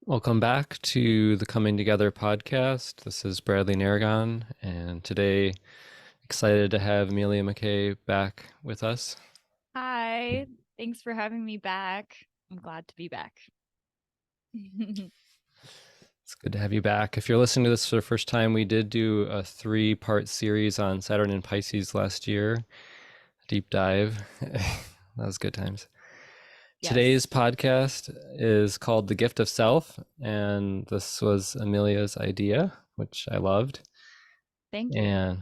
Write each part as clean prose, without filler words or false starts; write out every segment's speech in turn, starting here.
Welcome back to the Coming Together podcast. This is Bradley Narragon, and today excited to have Emelia McKay back with us. Hi, thanks for having me back. I'm glad to be back. It's good to have you back. If you're listening to this for the first time, we did do a 3-part series on Saturn and Pisces last year. Deep dive. That was good times. Today's Yes. podcast is called The Gift of Self, and this was Emilia's idea, which I loved. Thank you.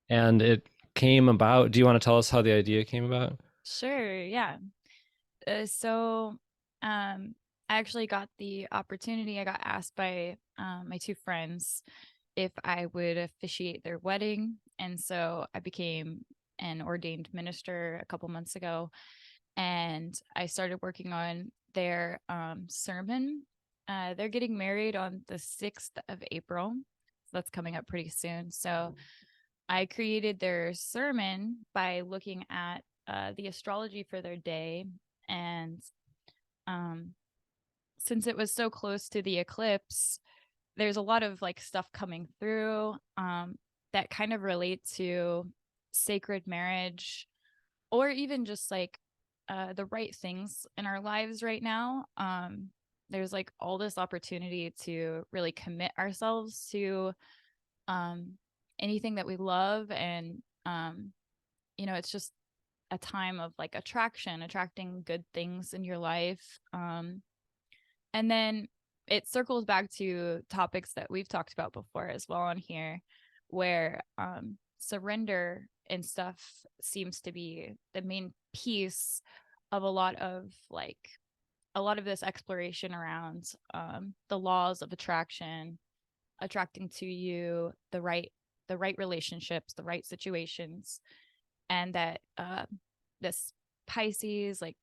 And it came about. Do you want to tell us how the idea came about? Sure, yeah. So I actually got the opportunity. I got asked by my two friends if I would officiate their wedding. And so I became an ordained minister a couple months ago. And I started working on their sermon. They're getting married on the 6th of April. So that's coming up pretty soon. So I created their sermon by looking at the astrology for their day. And since it was so close to the eclipse, there's a lot of like stuff coming through that kind of relate to sacred marriage, or even just like the right things in our lives right now. There's like all this opportunity to really commit ourselves to um, anything that we love. And, it's just a time of like attracting good things in your life. And then it circles back to topics that we've talked about before as well on here, where surrender and stuff seems to be the main piece of a lot of this exploration around the laws of attraction, attracting to you the right relationships, the right situations. And that this Pisces, like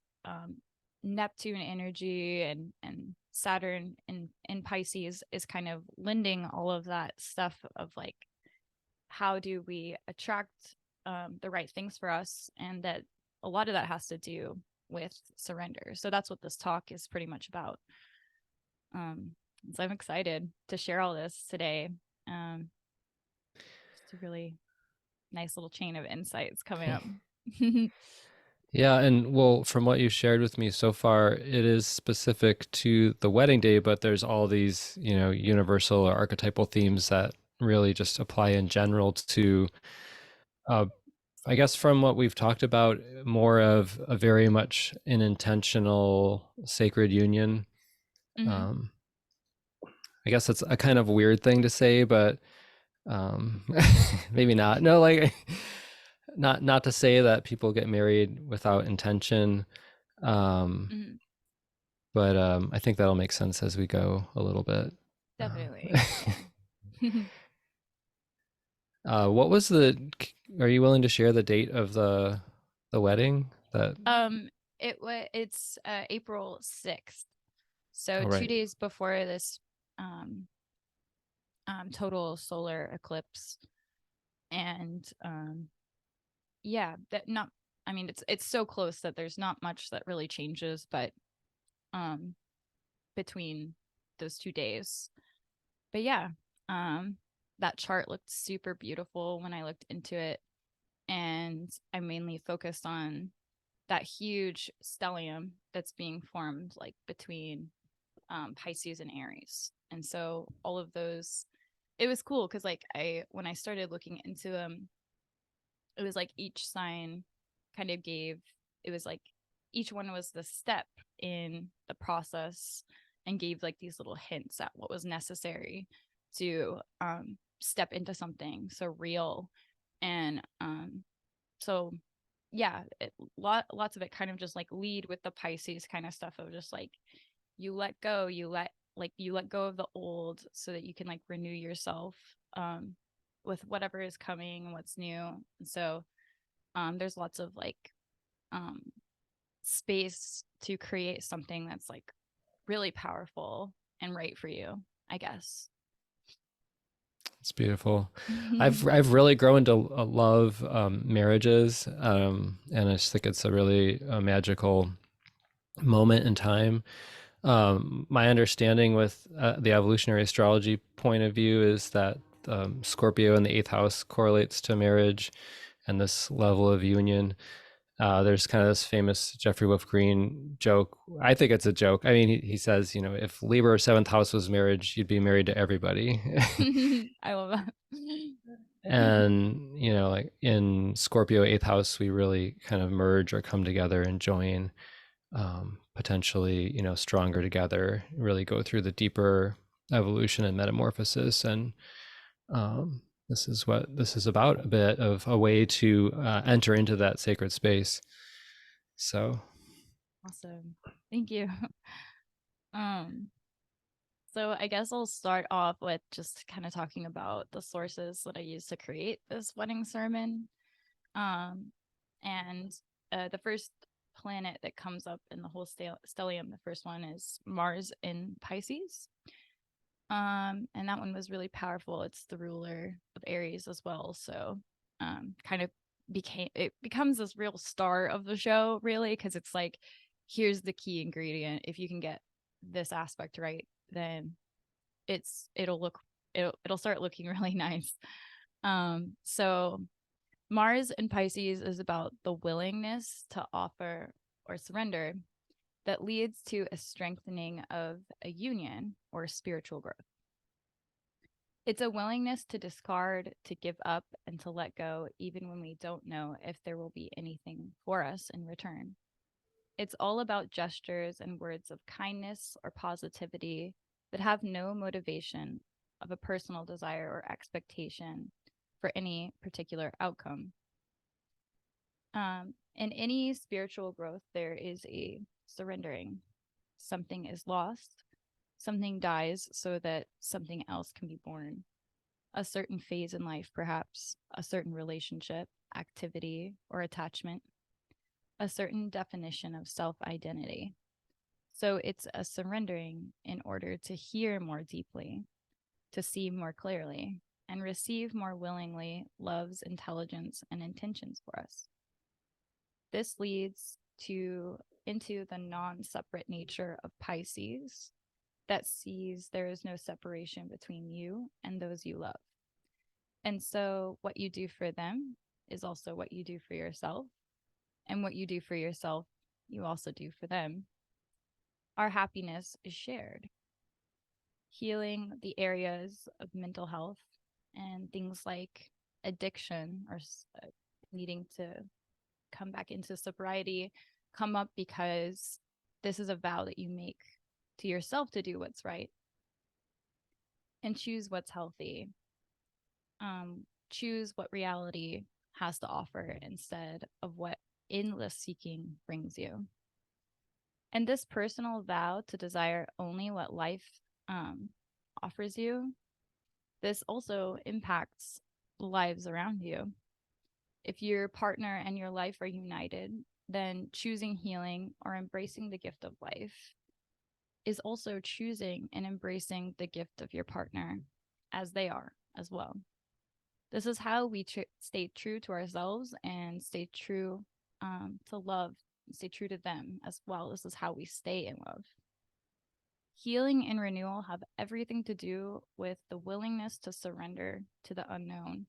Neptune energy and Saturn in Pisces is kind of lending all of that stuff of like, how do we attract the right things for us? And that a lot of that has to do with surrender. So that's what this talk is pretty much about. So I'm excited to share all this today. Just a really nice little chain of insights coming up. Yeah, and well, from what you've shared with me so far, it is specific to the wedding day, but there's all these, universal or archetypal themes that really just apply in general to, uh, I guess, from what we've talked about, more of a very much an intentional sacred union. Mm-hmm. Um, I guess it's a kind of weird thing to say, but um, maybe not. No, like not to say that people get married without intention. Um, Mm-hmm. but I think that'll make sense as we go a little bit. Definitely. Yeah. What was are you willing to share the date of the wedding? That um it's April 6th. So all 2 right. days before this um total solar eclipse. And yeah, that not I mean it's so close that there's not much that really changes, but um between those 2 days. But yeah, um that chart looked super beautiful when I looked into it, and I mainly focused on that huge stellium that's being formed like between Pisces and Aries. And so all of those, it was cool because like when I started looking into them, it was like each sign kind of gave, it was like each one was the step in the process and gave like these little hints at what was necessary to step into something so real. And so yeah, lots of it kind of just like lead with the Pisces kind of stuff of just like you let go, you let go of the old so that you can like renew yourself with whatever is coming and what's new. And so there's lots of like um space to create something that's like really powerful and right for you, I guess. It's beautiful. I've really grown to love marriages, and I just think it's a really magical moment in time. My understanding with the evolutionary astrology point of view is that Scorpio in the eighth house correlates to marriage and this level of union. There's kind of this famous Jeffrey Wolf Green joke. I think it's a joke. I mean, he says, you know, if Libra seventh house was marriage, you'd be married to everybody. I love that. And, you know, like in Scorpio eighth house, we really kind of merge or come together and join, potentially, you know, stronger together, really go through the deeper evolution and metamorphosis. And this is what this is about, a bit of a way to enter into that sacred space. So, Awesome. Thank you. Um, so I guess I'll start off with just kind of talking about the sources that I used to create this wedding sermon. Um, and the first planet that comes up in the whole stellium, the first one is Mars in Pisces. And that one was really powerful. It's the ruler of Aries as well. So kind of becomes this real star of the show, really, because it's like, here's the key ingredient. If you can get this aspect right, then it'll start looking really nice. So Mars in Pisces is about the willingness to offer or surrender that leads to a strengthening of a union or spiritual growth. It's a willingness to discard, to give up, and to let go, even when we don't know if there will be anything for us in return. It's all about gestures and words of kindness or positivity that have no motivation of a personal desire or expectation for any particular outcome. In any spiritual growth, there is a surrendering. Something is lost, something dies so that something else can be born. A certain phase in life, perhaps, a certain relationship, activity, or attachment, a certain definition of self-identity. So it's a surrendering in order to hear more deeply, to see more clearly, and receive more willingly love's intelligence and intentions for us. This leads into the non-separate nature of Pisces that sees there is no separation between you and those you love. And so what you do for them is also what you do for yourself. And what you do for yourself, you also do for them. Our happiness is shared. Healing the areas of mental health and things like addiction or needing to come back into sobriety come up because this is a vow that you make to yourself to do what's right and choose what's healthy. Choose what reality has to offer instead of what endless seeking brings you. And this personal vow to desire only what life offers you, this also impacts lives around you. If your partner and your life are united, then choosing healing or embracing the gift of life is also choosing and embracing the gift of your partner as they are as well. This is how we stay true to ourselves and stay true to love, stay true to them as well. This is how we stay in love. Healing and renewal have everything to do with the willingness to surrender to the unknown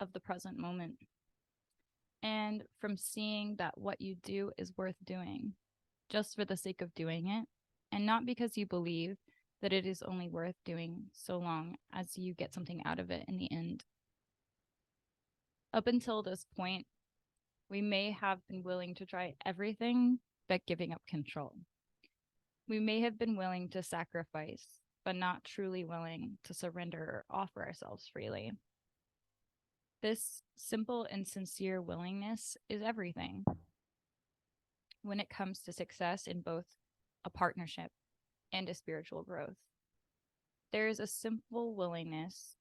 of the present moment. And from seeing that what you do is worth doing just for the sake of doing it, and not because you believe that it is only worth doing so long as you get something out of it in the end. Up until this point, we may have been willing to try everything but giving up control. We may have been willing to sacrifice, but not truly willing to surrender or offer ourselves freely. This simple and sincere willingness is everything when it comes to success in both a partnership and a spiritual growth. There is a simple willingness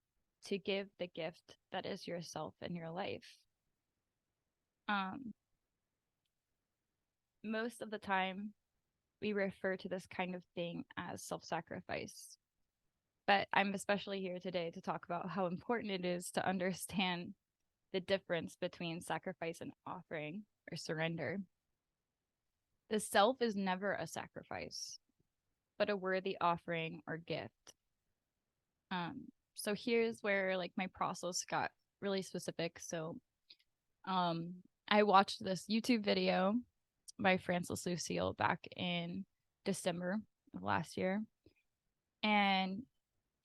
to give the gift that is yourself and your life. Most of the time, we refer to this kind of thing as self-sacrifice. But I'm especially here today to talk about how important it is to understand the difference between sacrifice and offering or surrender. The self is never a sacrifice. but a worthy offering or gift. So here's where like my process got really specific. So I watched this YouTube video by Francis Lucille back in December of last year, and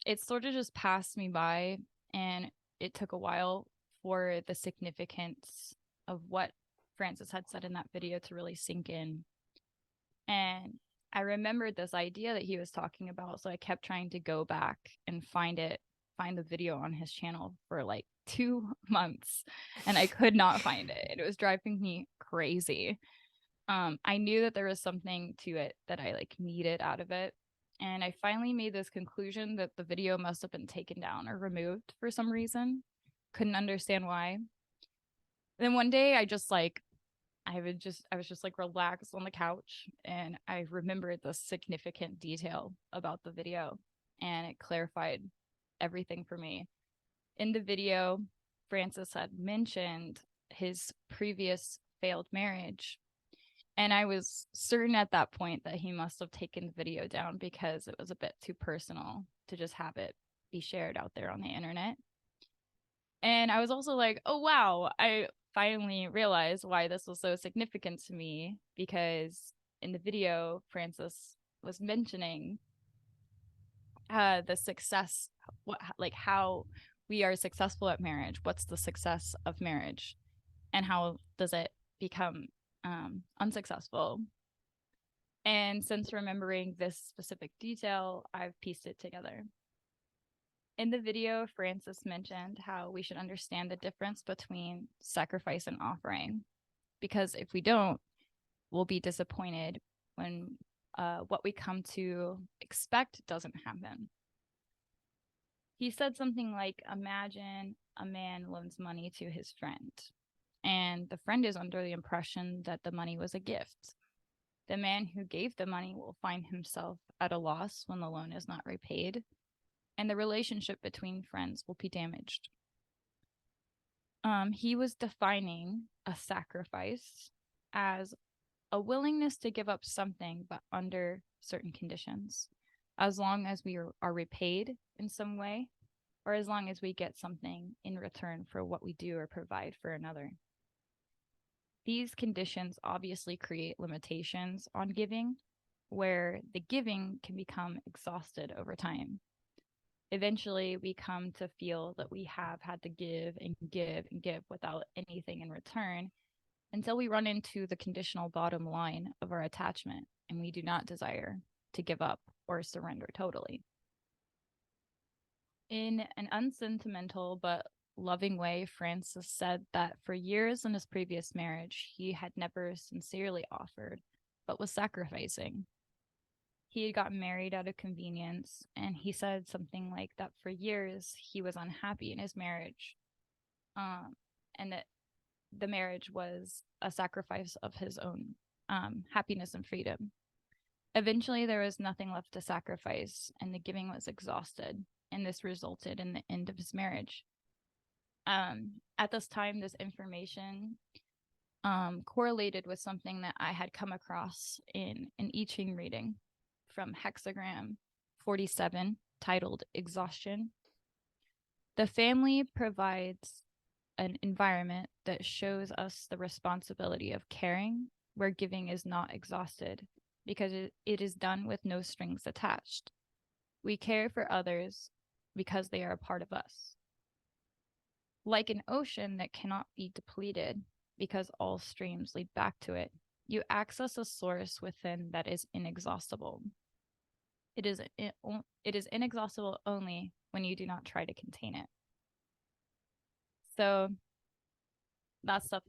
it sort of just passed me by, and it took a while for the significance of what Francis had said in that video to really sink in. And I remembered this idea that he was talking about, so I kept trying to go back and find the video on his channel for like 2 months, and I could not find it. It was driving me crazy. I knew that there was something to it that I like needed out of it. And I finally made this conclusion that the video must have been taken down or removed for some reason. Couldn't understand why. Then one day I just like I was just like relaxed on the couch, and I remembered the significant detail about the video, and it clarified everything for me. In the video, Francis had mentioned his previous failed marriage, and I was certain at that point that he must have taken the video down because it was a bit too personal to just have it be shared out there on the internet. And I was also like, oh, wow, I finally realized why this was so significant to me, because in the video, Francis was mentioning the success, like how we are successful at marriage. What's the success of marriage, and how does it become unsuccessful? And since remembering this specific detail, I've pieced it together. In the video, Francis mentioned how we should understand the difference between sacrifice and offering, because if we don't, we'll be disappointed when what we come to expect doesn't happen. He said something like, imagine a man loans money to his friend, and the friend is under the impression that the money was a gift. The man who gave the money will find himself at a loss when the loan is not repaid, and the relationship between friends will be damaged. He was defining a sacrifice as a willingness to give up something, but under certain conditions, as long as we are repaid in some way, or as long as we get something in return for what we do or provide for another. These conditions obviously create limitations on giving, where the giving can become exhausted over time. Eventually, we come to feel that we have had to give and give and give without anything in return, until we run into the conditional bottom line of our attachment, and we do not desire to give up or surrender totally. In an unsentimental but loving way, Francis said that for years in his previous marriage, he had never sincerely offered, but was sacrificing. He had gotten married out of convenience, and he said something like that for years he was unhappy in his marriage, and that the marriage was a sacrifice of his own happiness and freedom. Eventually, there was nothing left to sacrifice, and the giving was exhausted, and this resulted in the end of his marriage. At this time, this information correlated with something that I had come across in an I Ching reading from Hexagram 47, titled Exhaustion. The family provides an environment that shows us the responsibility of caring, where giving is not exhausted, because it is done with no strings attached. We care for others because they are a part of us. Like an ocean that cannot be depleted because all streams lead back to it, you access a source within that is inexhaustible. It is inexhaustible only when you do not try to contain it. So that stuff,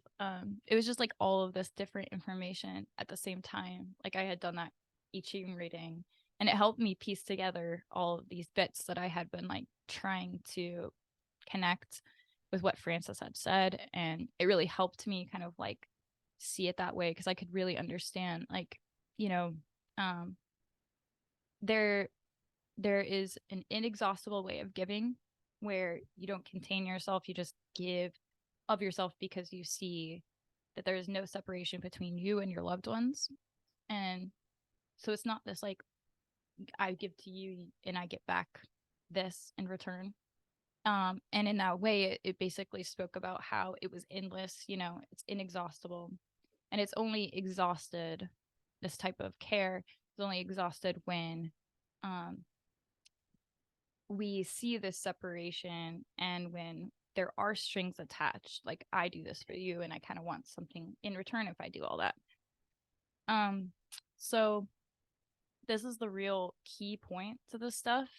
it was just like all of this different information at the same time. Like I had done that I Ching reading, and it helped me piece together all of these bits that I had been like trying to connect with what Francis had said. And it really helped me kind of like see it that way, because I could really understand, like, you know, there is an inexhaustible way of giving where you don't contain yourself, you just give of yourself because you see that there is no separation between you and your loved ones. And so it's not this like I give to you and I get back this in return. And in that way, it basically spoke about how it was endless, it's inexhaustible. And it's only exhausted, this type of care is only exhausted when we see this separation and when there are strings attached. Like, I do this for you and I kind of want something in return if I do all that. So this is the real key point to this stuff.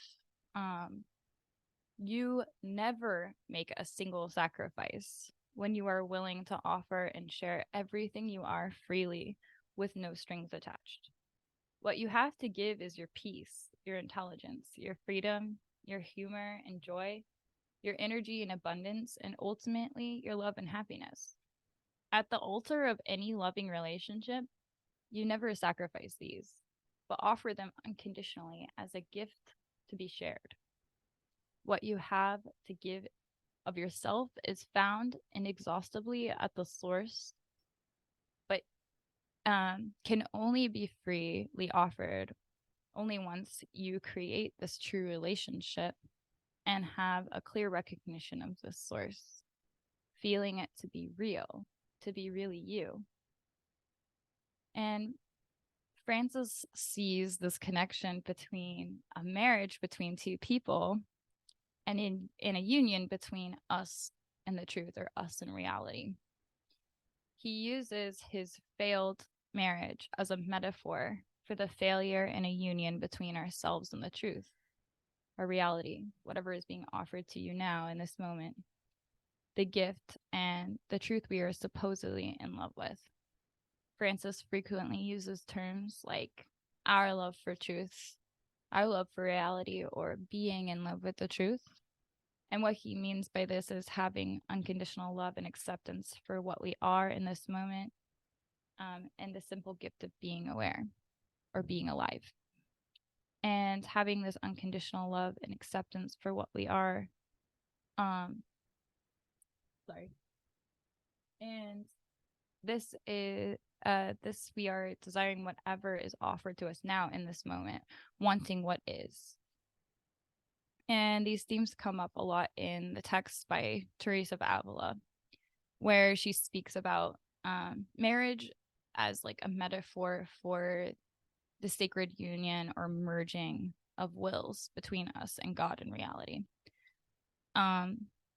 You never make a single sacrifice when you are willing to offer and share everything you are freely with no strings attached. What you have to give is your peace, your intelligence, your freedom, your humor and joy, your energy and abundance, and ultimately your love and happiness. At the altar of any loving relationship, you never sacrifice these, but offer them unconditionally as a gift to be shared. What you have to give of yourself is found inexhaustibly at the source, but can only be freely offered only once you create this true relationship and have a clear recognition of this source, feeling it to be real, to be really you. And Francis sees this connection between a marriage between two people and in a union between us and the truth, or us and reality. He uses his failed marriage as a metaphor for the failure in a union between ourselves and the truth, or reality, whatever is being offered to you now in this moment, the gift and the truth we are supposedly in love with. Francis frequently uses terms like our love for truth, our love for reality, or being in love with the truth. And what he means by this is having unconditional love and acceptance for what we are in this moment, and the simple gift of being aware or being alive. And having this unconditional love and acceptance for what we are. And this is this we are desiring whatever is offered to us now in this moment, wanting what is. And these themes come up a lot in the text by Teresa of Avila, where she speaks about marriage as like a metaphor for the sacred union or merging of wills between us and God in reality.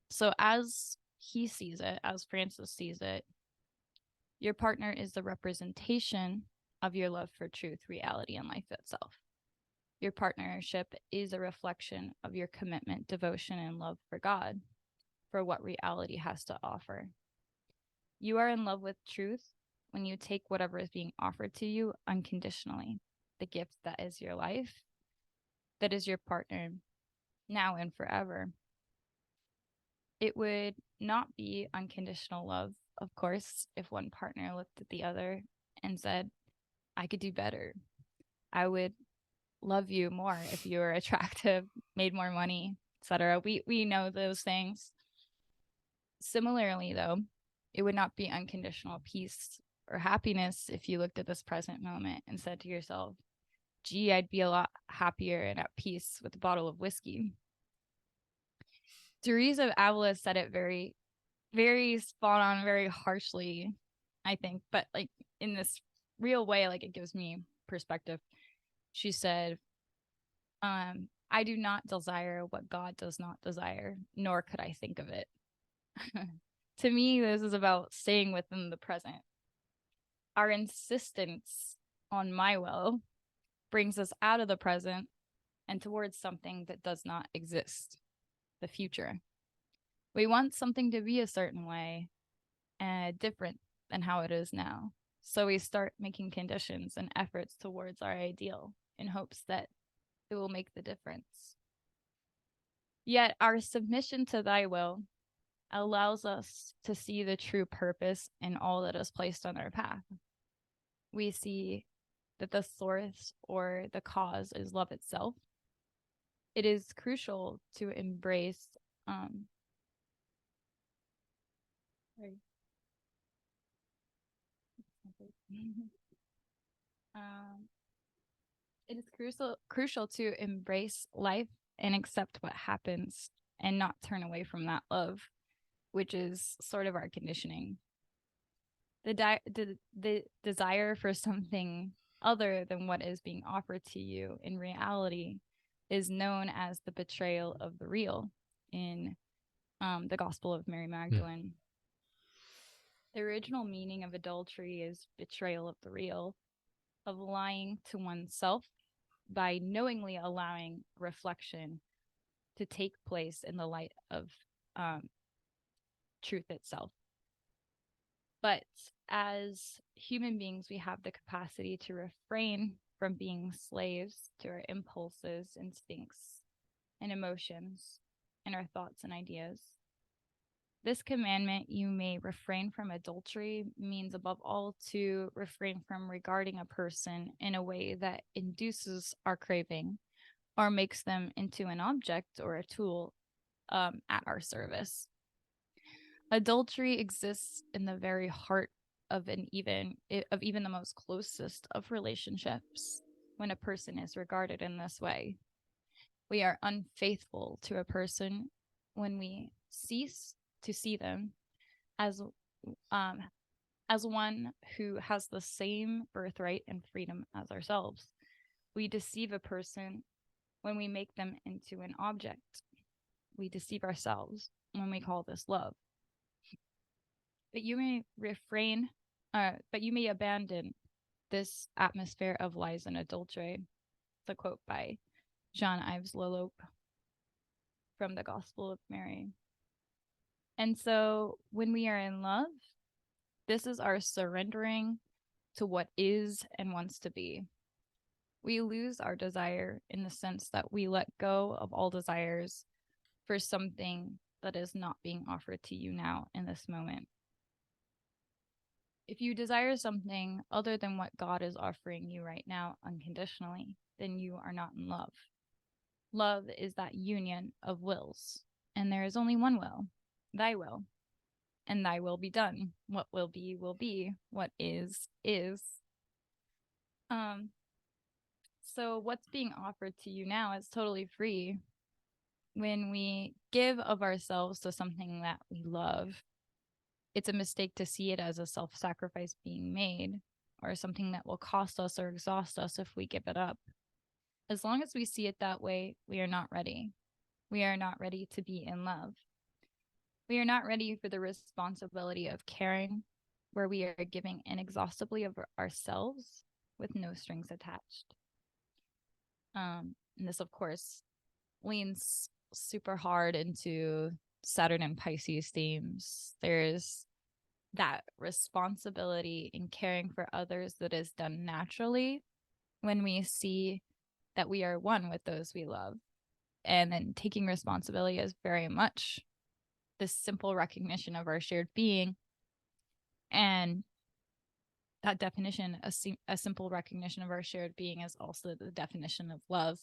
So as he sees it, as Francis sees it, your partner is the representation of your love for truth, reality, and life itself. Your partnership is a reflection of your commitment, devotion, and love for God, for what reality has to offer. You are in love with truth when you take whatever is being offered to you unconditionally, the gift that is your life, that is your partner, now and forever. It would not be unconditional love, of course, if one partner looked at the other and said, I could do better. I would love you more if you were attractive, made more money, etc. We know those things. Similarly, though, it would not be unconditional peace or happiness if you looked at this present moment and said to yourself, gee, I'd be a lot happier and at peace with a bottle of whiskey. Teresa of Avila said it very, very spot on, very harshly, I think, but like in this real way, like it gives me perspective. She said, I do not desire what God does not desire, nor could I think of it. To me, this is about staying within the present. Our insistence on my will brings us out of the present and towards something that does not exist, the future. We want something to be a certain way, different than how it is now. So we start making conditions and efforts towards our ideal in hopes that it will make the difference. Yet our submission to thy will allows us to see the true purpose in all that is placed on our path. We see that the source or the cause is love itself. It is crucial to embrace It is crucial to embrace life and accept what happens and not turn away from that love, which is sort of our conditioning. The desire for something other than what is being offered to you in reality is known as the betrayal of the real in the Gospel of Mary Magdalene. The original meaning of adultery is betrayal of the real, of lying to oneself by knowingly allowing reflection to take place in the light of truth itself. But as human beings, we have the capacity to refrain from being slaves to our impulses, instincts, and emotions, and our thoughts and ideas. This commandment, you may refrain from adultery, means above all to refrain from regarding a person in a way that induces our craving or makes them into an object or a tool at our service. Adultery exists in the very heart of even the most closest of relationships when a person is regarded in this way. We are unfaithful to a person when we cease to see them as one who has the same birthright and freedom as ourselves. We deceive a person when we make them into an object. We deceive ourselves when we call this love. But you may abandon this atmosphere of lies and adultery. It's a quote by Jean Yves Leloup from the Gospel of Mary. And so when we are in love, this is our surrendering to what is and wants to be. We lose our desire in the sense that we let go of all desires for something that is not being offered to you now in this moment. If you desire something other than what God is offering you right now unconditionally, then you are not in love. Love is that union of wills, and there is only one will, thy will, and thy will be done. What will be, what is, is. So what's being offered to you now is totally free. When we give of ourselves to something that we love, it's a mistake to see it as a self-sacrifice being made or something that will cost us or exhaust us if we give it up. As long as we see it that way, we are not ready. We are not ready to be in love. We are not ready for the responsibility of caring, where we are giving inexhaustibly of ourselves with no strings attached. And this, of course, leans super hard into Saturn and Pisces themes. There's that responsibility in caring for others that is done naturally when we see that we are one with those we love. And then taking responsibility is very much this simple recognition of our shared being. And that definition, a simple recognition of our shared being, is also the definition of love.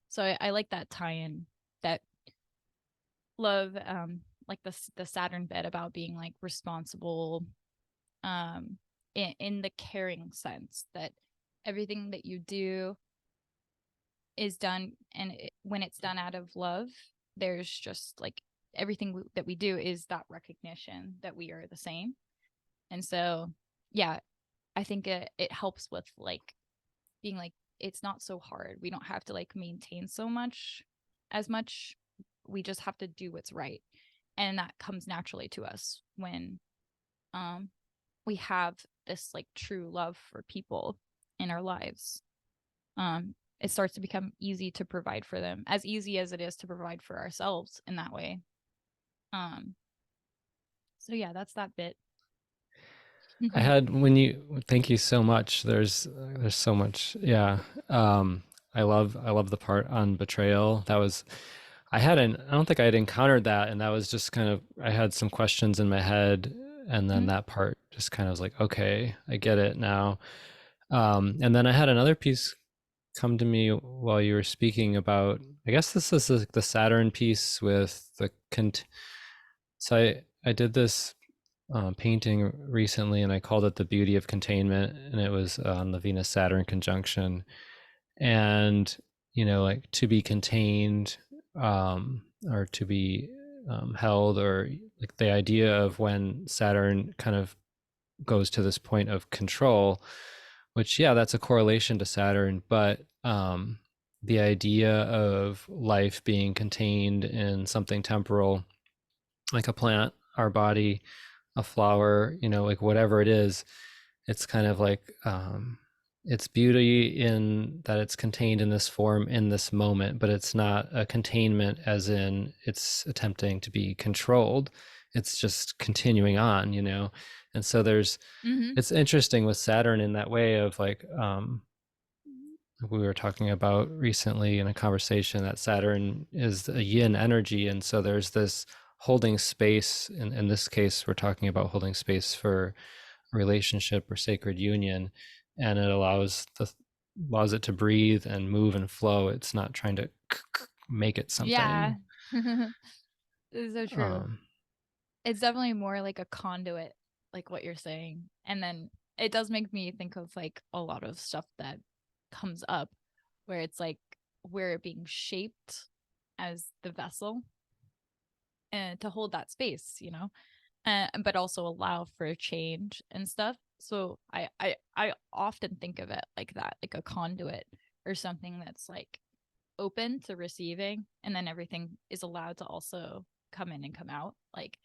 So I like that tie-in, that love, like the Saturn bit about being like responsible, in the caring sense, that everything that you do is done, and when it's done out of love, there's just like everything that we do is that recognition that we are the same. And so, yeah, I think it helps with like being like, it's not so hard. We don't have to like maintain as much. We just have to do what's right. And that comes naturally to us when we have this like true love for people in our lives. It starts to become easy to provide for them, as easy as it is to provide for ourselves in that way. So yeah, that's that bit. I had thank you so much. There's so much. Yeah. I love the part on betrayal. I don't think I had encountered that. And that was just kind of, I had some questions in my head, and then that part just kind of was like, okay, I get it now. And then I had another piece come to me while you were speaking about, I guess this is the Saturn piece with so I did this painting recently, and I called it The Beauty of Containment, and it was on the Venus Saturn conjunction. and like to be contained, or to be held, or like the idea of when Saturn kind of goes to this point of control, which, yeah, that's a correlation to Saturn, but the idea of life being contained in something temporal, like a plant, our body, a flower, like whatever it is, it's kind of like it's beauty in that it's contained in this form in this moment, but it's not a containment as in it's attempting to be controlled. It's just continuing on, and so Mm-hmm. it's interesting with Saturn in that way of like, we were talking about recently in a conversation that Saturn is a yin energy, and so there's this holding space. In this case, we're talking about holding space for relationship or sacred union, and it allows it to breathe and move and flow. It's not trying to make it Yeah. something. This is so true. um It's definitely more like a conduit, like what you're saying. And then it does make me think of like a lot of stuff that comes up where it's like we're being shaped as the vessel and to hold that space, but also allow for change and stuff. So I often think of it like that, like a conduit or something that's like open to receiving, and then everything is allowed to also come in and come out, like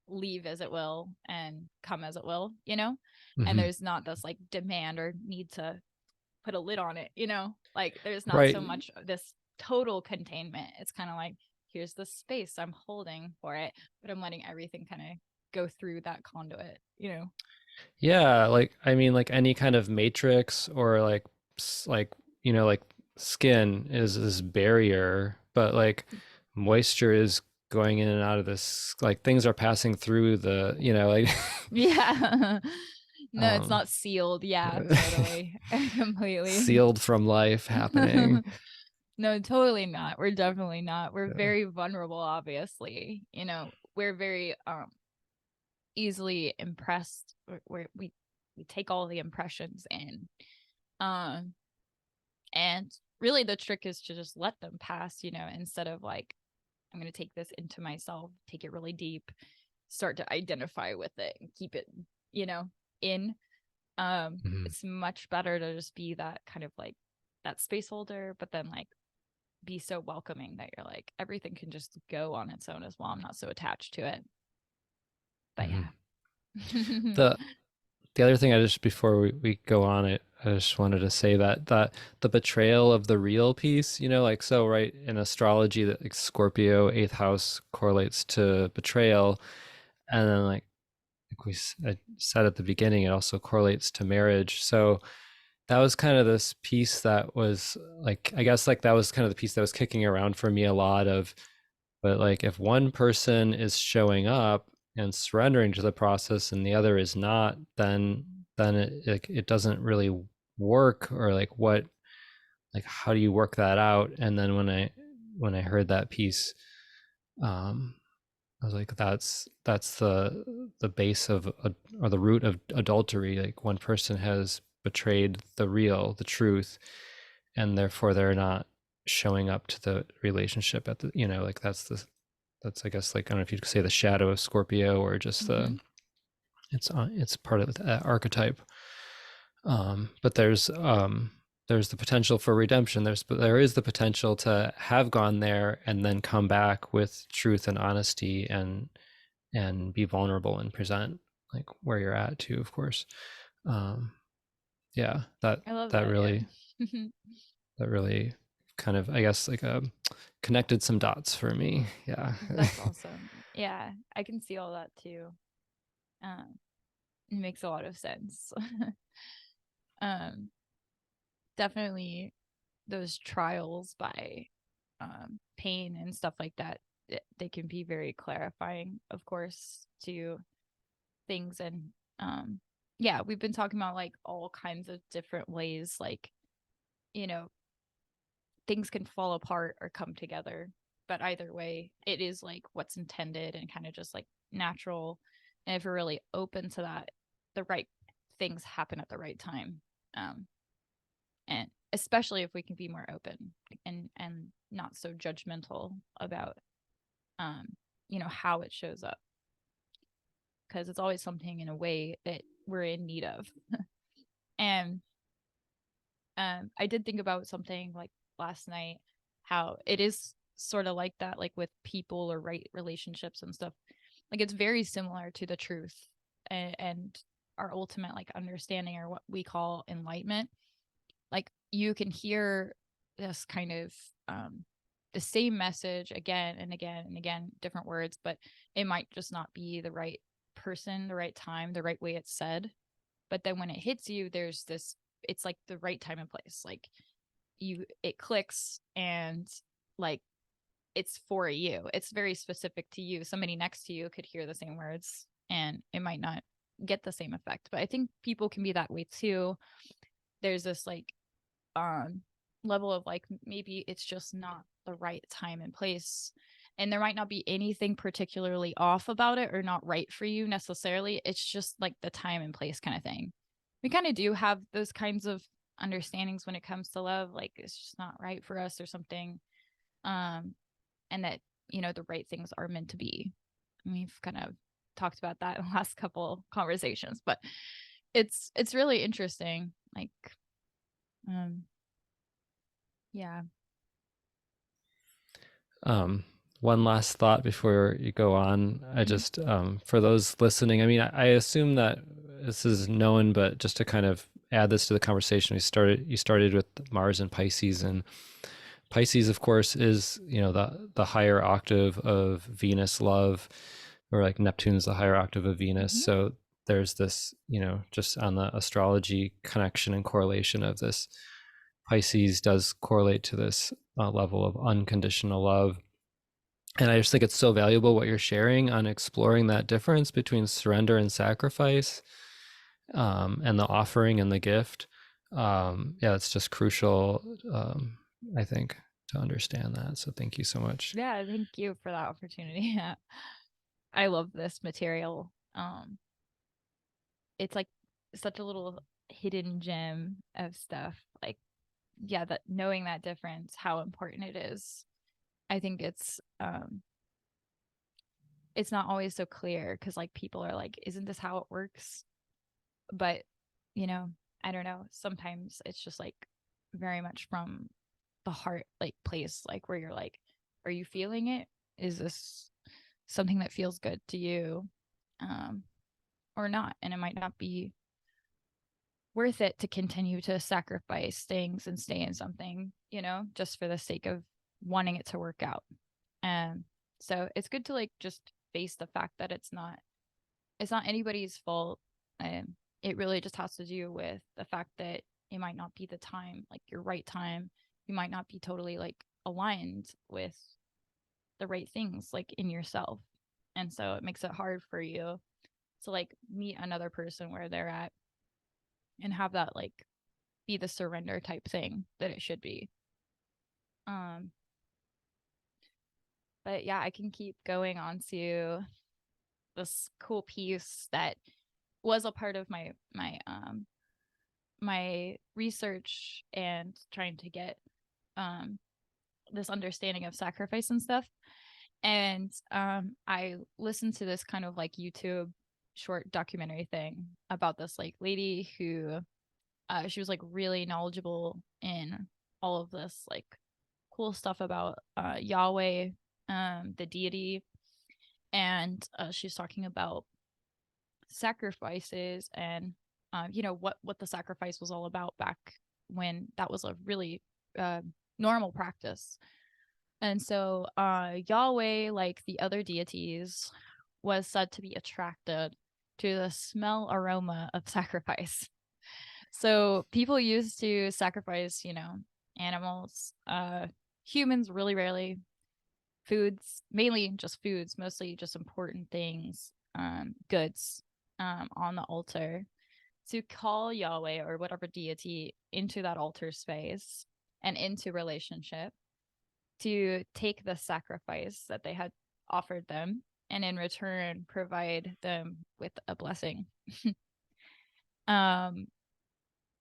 leave as it will and come as it will, and mhm. there's not this like demand or need to put a lid on it, like there's not Right. so much of this total containment. It's kind of like, here's the space I'm holding for it, but I'm letting everything kind of go through that conduit. Yeah, like I mean, like any kind of matrix, or like like like skin is this barrier, but like moisture is going in and out of this, like things are passing through the, like Yeah. No, it's um not sealed. Yeah, totally. Completely. sealed from life happening. No, totally not. We're definitely not. We're Yeah. very vulnerable, obviously. We're very easily impressed. We take all the impressions in. Um and really the trick is to just let them pass, instead of like, I'm going to take this into myself, take it really deep, start to identify with it and keep it, you know, in. Mhm. It's much better to just be that kind of like that space holder, but then like be so welcoming that you're like, everything can just go on its own as well. I'm not so attached to it. But Mhm. yeah. The the other thing, I just, before we go on it, I just wanted to say that the betrayal of the real piece, like, so right in astrology, that like Scorpio 8th house correlates to betrayal, and then like I said at the beginning, it also correlates to marriage. So that was kind of this piece that was like, I guess like that was kind of the piece that was kicking around for me a lot of, but like if one person is showing up and surrendering to the process and the other is not, then it, like, it doesn't really work, or like what, like how do you work that out? And then when I heard that piece, um I was like, that's the base of or the root of adultery. Like one person has betrayed the real, the truth, and therefore they're not showing up to the relationship at the, like that's, I guess, like, I don't know if you could say the shadow of Scorpio, or just Mm-hmm. it's part of the archetype. But there's the potential for redemption. There is the potential to have gone there and then come back with truth and honesty, and be vulnerable and present like where you're at too, of course. um yeah, that I love that that. Yeah. really that really kind of, I guess, like, connected some dots for me. Yeah. That's awesome. Yeah, I can see all that too. Um, it makes a lot of sense. um, Definitely those trials by pain and stuff like that, they can be very clarifying, of course, to things. And um, yeah, we've been talking about like all kinds of different ways, like, you know, things can fall apart or come together. But either way, it is like what's intended and kind of just like natural. And if you're really open to that, the right things happen at the right time. Um, and especially if we can be more open and not so judgmental about how it shows up, because it's always something in a way that we're in need of. And I did think about something like last night, how it is sort of like that, like with people or relationships and stuff. Like it's very similar to the truth and our ultimate like understanding, or what we call enlightenment. Like you can hear this kind of the same message again and again and again, different words, but it might just not be the right person, the right time, the right way it's said. But then when it hits you, there's this, it's like the right time and place. Like it clicks, and like it's for you. It's very specific to you. Somebody next to you could hear the same words and it might not get the same effect. But I think people can be that way too. There's this like level of like, maybe it's just not the right time and place, and there might not be anything particularly off about it or not right for you necessarily. It's just like the time and place kind of thing. We kind of do have those kinds of understandings when it comes to love, like it's just not right for us or something, and that the right things are meant to be. And we've kind of talked about that in the last couple conversations, but it's really interesting, like um yeah. Um, One last thought before you go on. I Mhm. just, for those listening, I mean, I assume that this is known, but just to kind of add this to the conversation, you started with Mars and Pisces, and Pisces, of course, is, the higher octave of Venus love, or like Neptune's the higher octave of Venus. Mhm. So there's this, just on the astrology connection and correlation of this, Pisces does correlate to this level of unconditional love. And I just think it's so valuable what you're sharing on exploring that difference between surrender and sacrifice, and the offering and the gift. Yeah, it's just crucial, I think, to understand that. So thank you so much. Yeah, thank you for that opportunity. I love this material. It's like such a little hidden gem of stuff. Like, yeah, that knowing that difference, how important it is. I think it's not always so clear, because like people are like, isn't this how it works? But you know, I don't know. Sometimes it's just like very much from the heart, like place, like where you're like, are you feeling it? Is this something that feels good to you? Um, or not? And it might not be worth it to continue to sacrifice things and stay in something, just for the sake of wanting it to work out. And so it's good to like just face the fact that it's not anybody's fault. And it really just has to do with the fact that it might not be the time, like your right time. You might not be totally like aligned with the right things like in yourself. And so it makes it hard for you to like meet another person where they're at and have that like be the surrender type thing that it should be. Um but yeah, I can keep going on to this cool piece that was a part of my research and trying to get um this understanding of sacrifice and stuff. And I listened to this kind of like YouTube short documentary thing about this like lady who she was like really knowledgeable in all of this like cool stuff about Yahweh, the deity. And she's talking about sacrifices and what the sacrifice was all about back when that was a really uh, normal practice. And so Yahweh, like the other deities, was said to be attracted to the smell aroma of sacrifice. So people used to sacrifice, animals, humans really rarely, foods, mainly just foods, mostly just important things, goods, on the altar to call Yahweh or whatever deity into that altar space and into relationship, to take the sacrifice that they had offered them and in return provide them with a blessing. um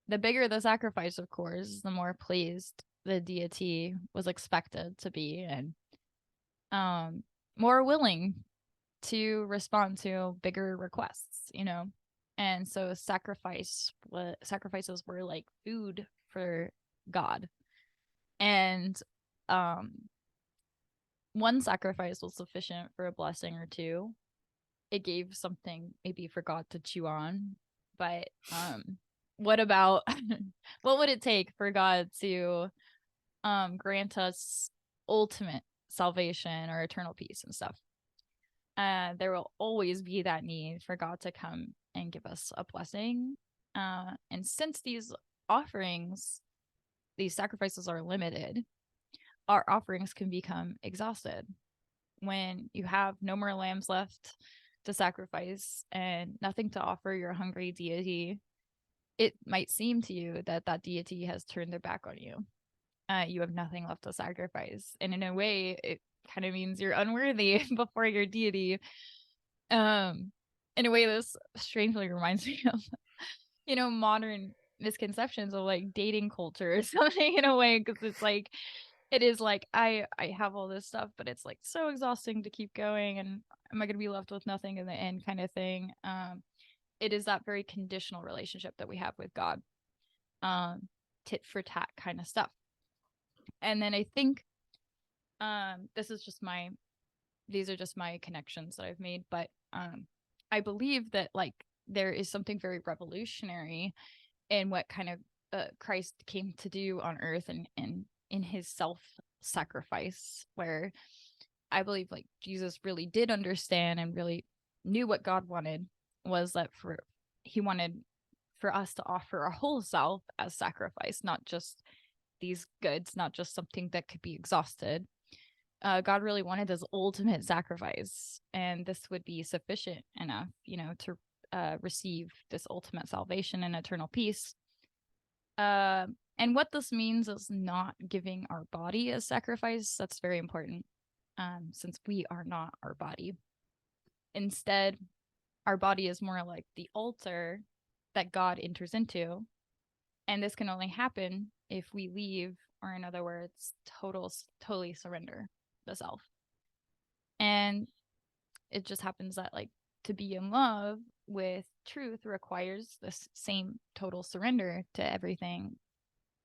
the bigger the sacrifice, of course, the more pleased the deity was expected to be, and more willing to respond to bigger requests, you know. And so sacrifices were like food for God. And um one sacrifice was sufficient for a blessing or two. It gave something maybe for God to chew on. But what about what would it take for God to grant us ultimate salvation or eternal peace and stuff? There will always be that need for God to come and give us a blessing. And since these offerings, these sacrifices are limited, our offerings can become exhausted. When you have no more lambs left to sacrifice and nothing to offer your hungry deity, it might seem to you that that deity has turned their back on you. You have nothing left to sacrifice. And in a way, it kind of means you're unworthy before your deity. In a way, this strangely reminds me of, you know, modern misconceptions of like dating culture or something, in a way, because it's like, it is like, I have all this stuff, but it's like so exhausting to keep going, and am I going to be left with nothing in the end, kind of thing. It is that very conditional relationship that we have with God, tit for tat kind of stuff. And then I think this is just my these are just my connections that I've made, but I believe that like there is something very revolutionary in what kind of Christ came to do on earth, and in his self-sacrifice, where I believe like Jesus really did understand and really knew what God wanted, was that he wanted for us to offer our whole self as sacrifice, not just these goods, not just something that could be exhausted. God really wanted this ultimate sacrifice, and this would be sufficient enough, you know, to receive this ultimate salvation and eternal peace. And what this means is not giving our body as sacrifice. That's very important, since we are not our body. Instead, our body is more like the altar that God enters into, and this can only happen if we leave, or in other words, totally surrender the self. And it just happens that like to be in love with truth requires this same total surrender to everything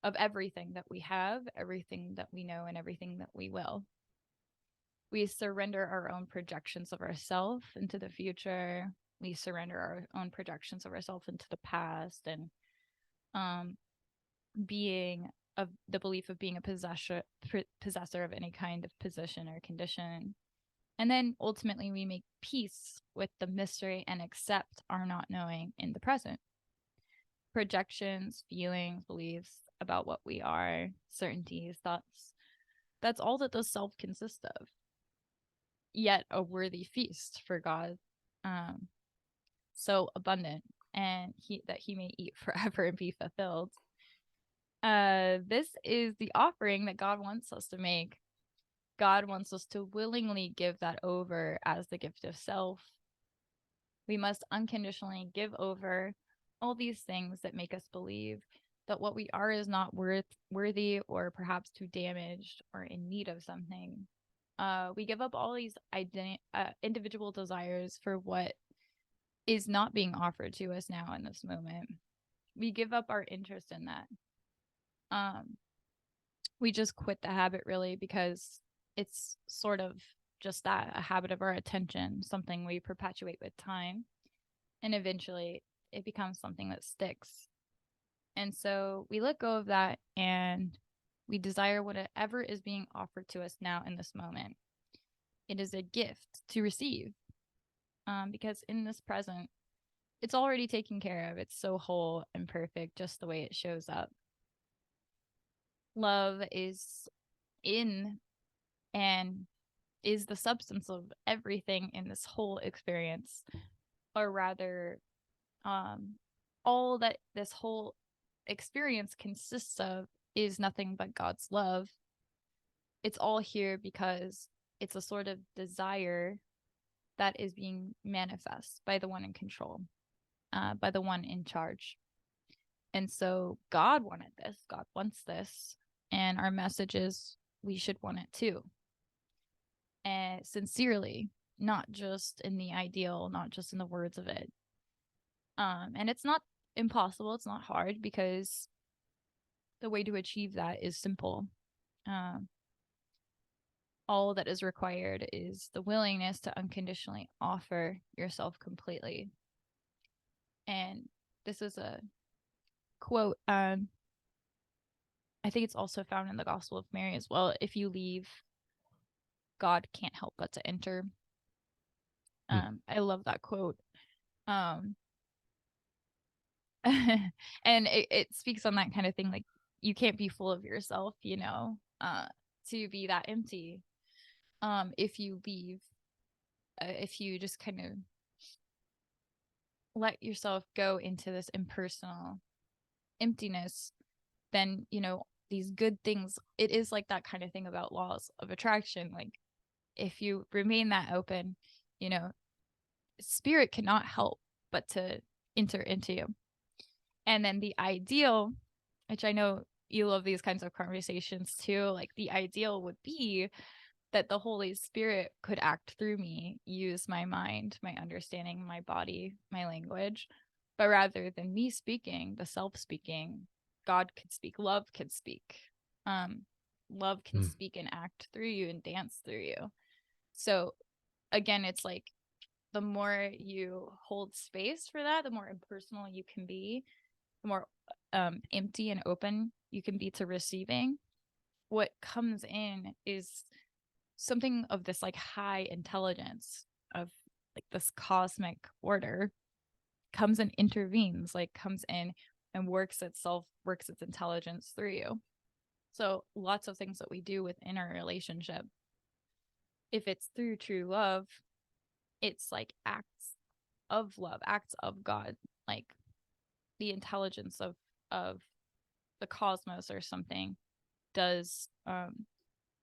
that we have, everything that we know, and everything that we will. We surrender our own projections of ourselves into the future. We surrender our own projections of ourselves into the past, and being of the belief of being a possessor of any kind of position or condition. And then ultimately we make peace with the mystery and accept our not knowing in the present. Projections, feelings, beliefs about what we are, certainties, thoughts, that's all that the self consists of. Yet a worthy feast for God, so abundant, and that he may eat forever and be fulfilled. This is the offering that God wants us to make. God wants us to willingly give that over as the gift of self. We must unconditionally give over all these things that make us believe that what we are is not worthy, or perhaps too damaged or in need of something. We give up all these individual desires for what is not being offered to us now in this moment. We give up our interest in that. We just quit the habit, really, because it's sort of just that, a habit of our attention, something we perpetuate with time, and eventually it becomes something that sticks. And so we let go of that, and we desire whatever is being offered to us now in this moment. It is a gift to receive, because in this present, it's already taken care of. It's so whole and perfect, just the way it shows up. Love is in and is the substance of everything in this whole experience, or rather, all that this whole experience consists of is nothing but God's love. It's all here because it's a sort of desire that is being manifest by the one in control, by the one in charge. And so God wanted this. God wants this. And our message is we should want it too. And sincerely, not just in the ideal, not just in the words of it. And it's not impossible. It's not hard, because the way to achieve that is simple. Um, all that is required is the willingness to unconditionally offer yourself completely. And this is a quote. I think it's also found in the Gospel of Mary as well. If you leave, God can't help but to enter. I love that quote. Um, and it speaks on that kind of thing. Like, you can't be full of yourself, to be that empty. If you leave, if you just kind of let yourself go into this impersonal emptiness, then, these good things, it is like that kind of thing about laws of attraction. Like, if you remain that open, spirit cannot help but to enter into you. And then the ideal, which I know you love these kinds of conversations too, like the ideal would be that the Holy Spirit could act through me, use my mind, my understanding, my body, my language. But rather than me speaking, the self speaking, God could speak, love could speak. Love can speak and act through you and dance through you. So again, it's like the more you hold space for that, the more impersonal you can be, the more empty and open you can be to receiving. What comes in is something of this like high intelligence of like this cosmic order comes and intervenes, like comes in and works its intelligence through you. So lots of things that we do within our relationship, if it's through true love, it's like acts of love, acts of God, like the intelligence of the cosmos or something does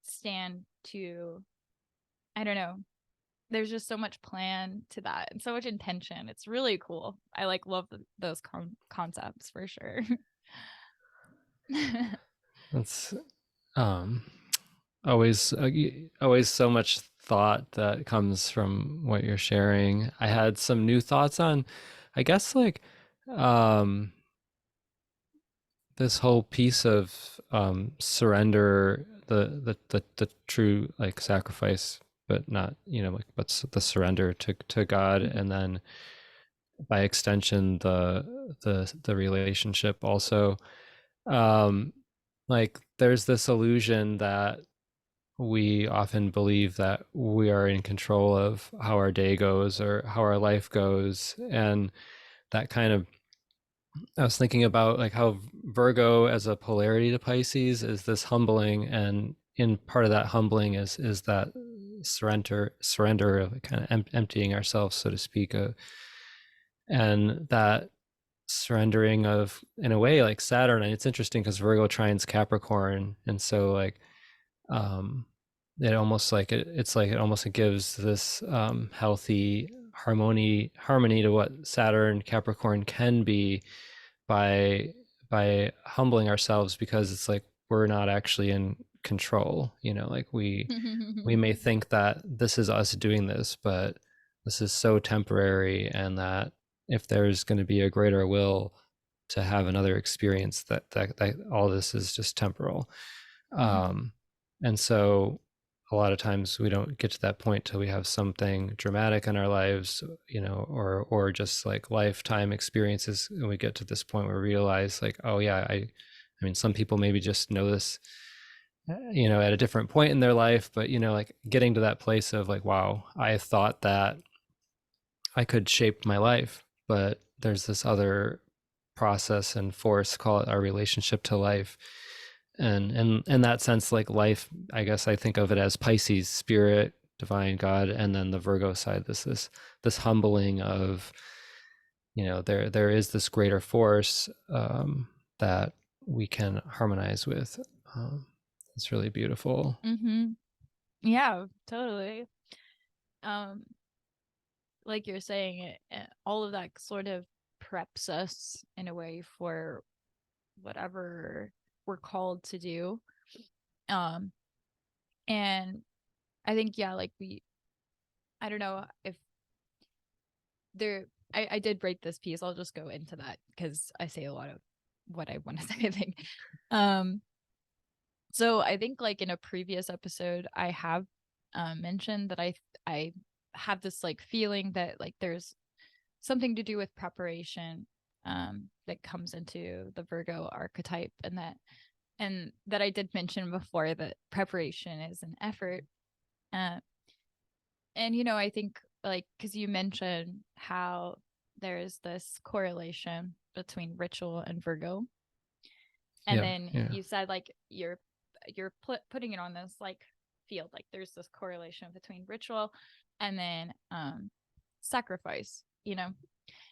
stand to, I don't know, there's just so much plan to that and so much intention. It's really cool. I like love those concepts for sure. That's um, always always so much thought that comes from what you're sharing. I had some new thoughts on, I guess, like um, this whole piece of surrender, the true like sacrifice, but not, like, but the surrender to God, and then by extension the relationship also. um like, there's this illusion that we often believe that we are in control of how our day goes or how our life goes, and that kind of, I was thinking about like how Virgo as a polarity to Pisces is this humbling, and in part of that humbling is that surrender of kind of emptying ourselves, so to speak, and that surrendering of, in a way, like Saturn. And it's interesting because Virgo trines Capricorn, and so like um it almost like it's like it almost gives this healthy harmony to what Saturn Capricorn can be, by humbling ourselves, because it's like we're not actually in control, like we may think that this is us doing this, but this is so temporary, and that if there's going to be a greater will to have another experience, that all this is just temporal. um and so a lot of times we don't get to that point till we have something dramatic in our lives, or just like lifetime experiences, and we get to this point where we realize, like, oh yeah, I mean, some people maybe just know this, at a different point in their life, but like getting to that place of like, wow, I thought that I could shape my life, but there's this other process and force, call it our relationship to life. And in that sense, like life, I guess I think of it as Pisces, spirit, divine, God, and then the Virgo side, this humbling of, there is this greater force that we can harmonize with. It's really beautiful. Yeah, totally. um like you're saying, all of that sort of preps us in a way for whatever we're called to do. And I think, yeah, like I don't know if there, I did write this piece. I'll just go into that because I say a lot of what I want to say, I think. So I think like in a previous episode, I have mentioned that I have this like feeling that like there's something to do with preparation that comes into the Virgo archetype, and that I did mention before that preparation is an effort. Uh, and I think like because you mentioned how there's this correlation between ritual and Virgo, and Yeah, then yeah, you said like you're putting it on this like field, like there's this correlation between ritual and then sacrifice,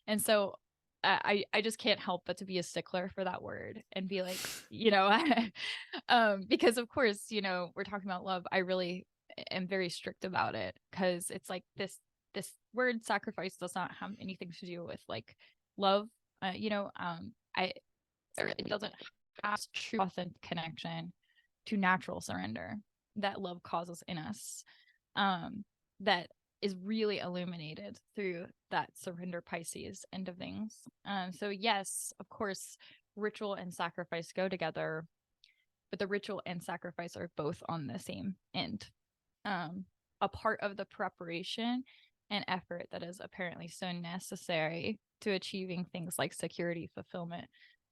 and so I just can't help but to be a stickler for that word and be like, because of course, we're talking about love. I really am very strict about it because it's like this word sacrifice does not have anything to do with like love. I it doesn't have true authentic connection to natural surrender that love causes in us. That is really illuminated through that surrender Pisces end of things. So yes, of course, ritual and sacrifice go together, but the ritual and sacrifice are both on the same end. A part of the preparation and effort that is apparently so necessary to achieving things like security, fulfillment,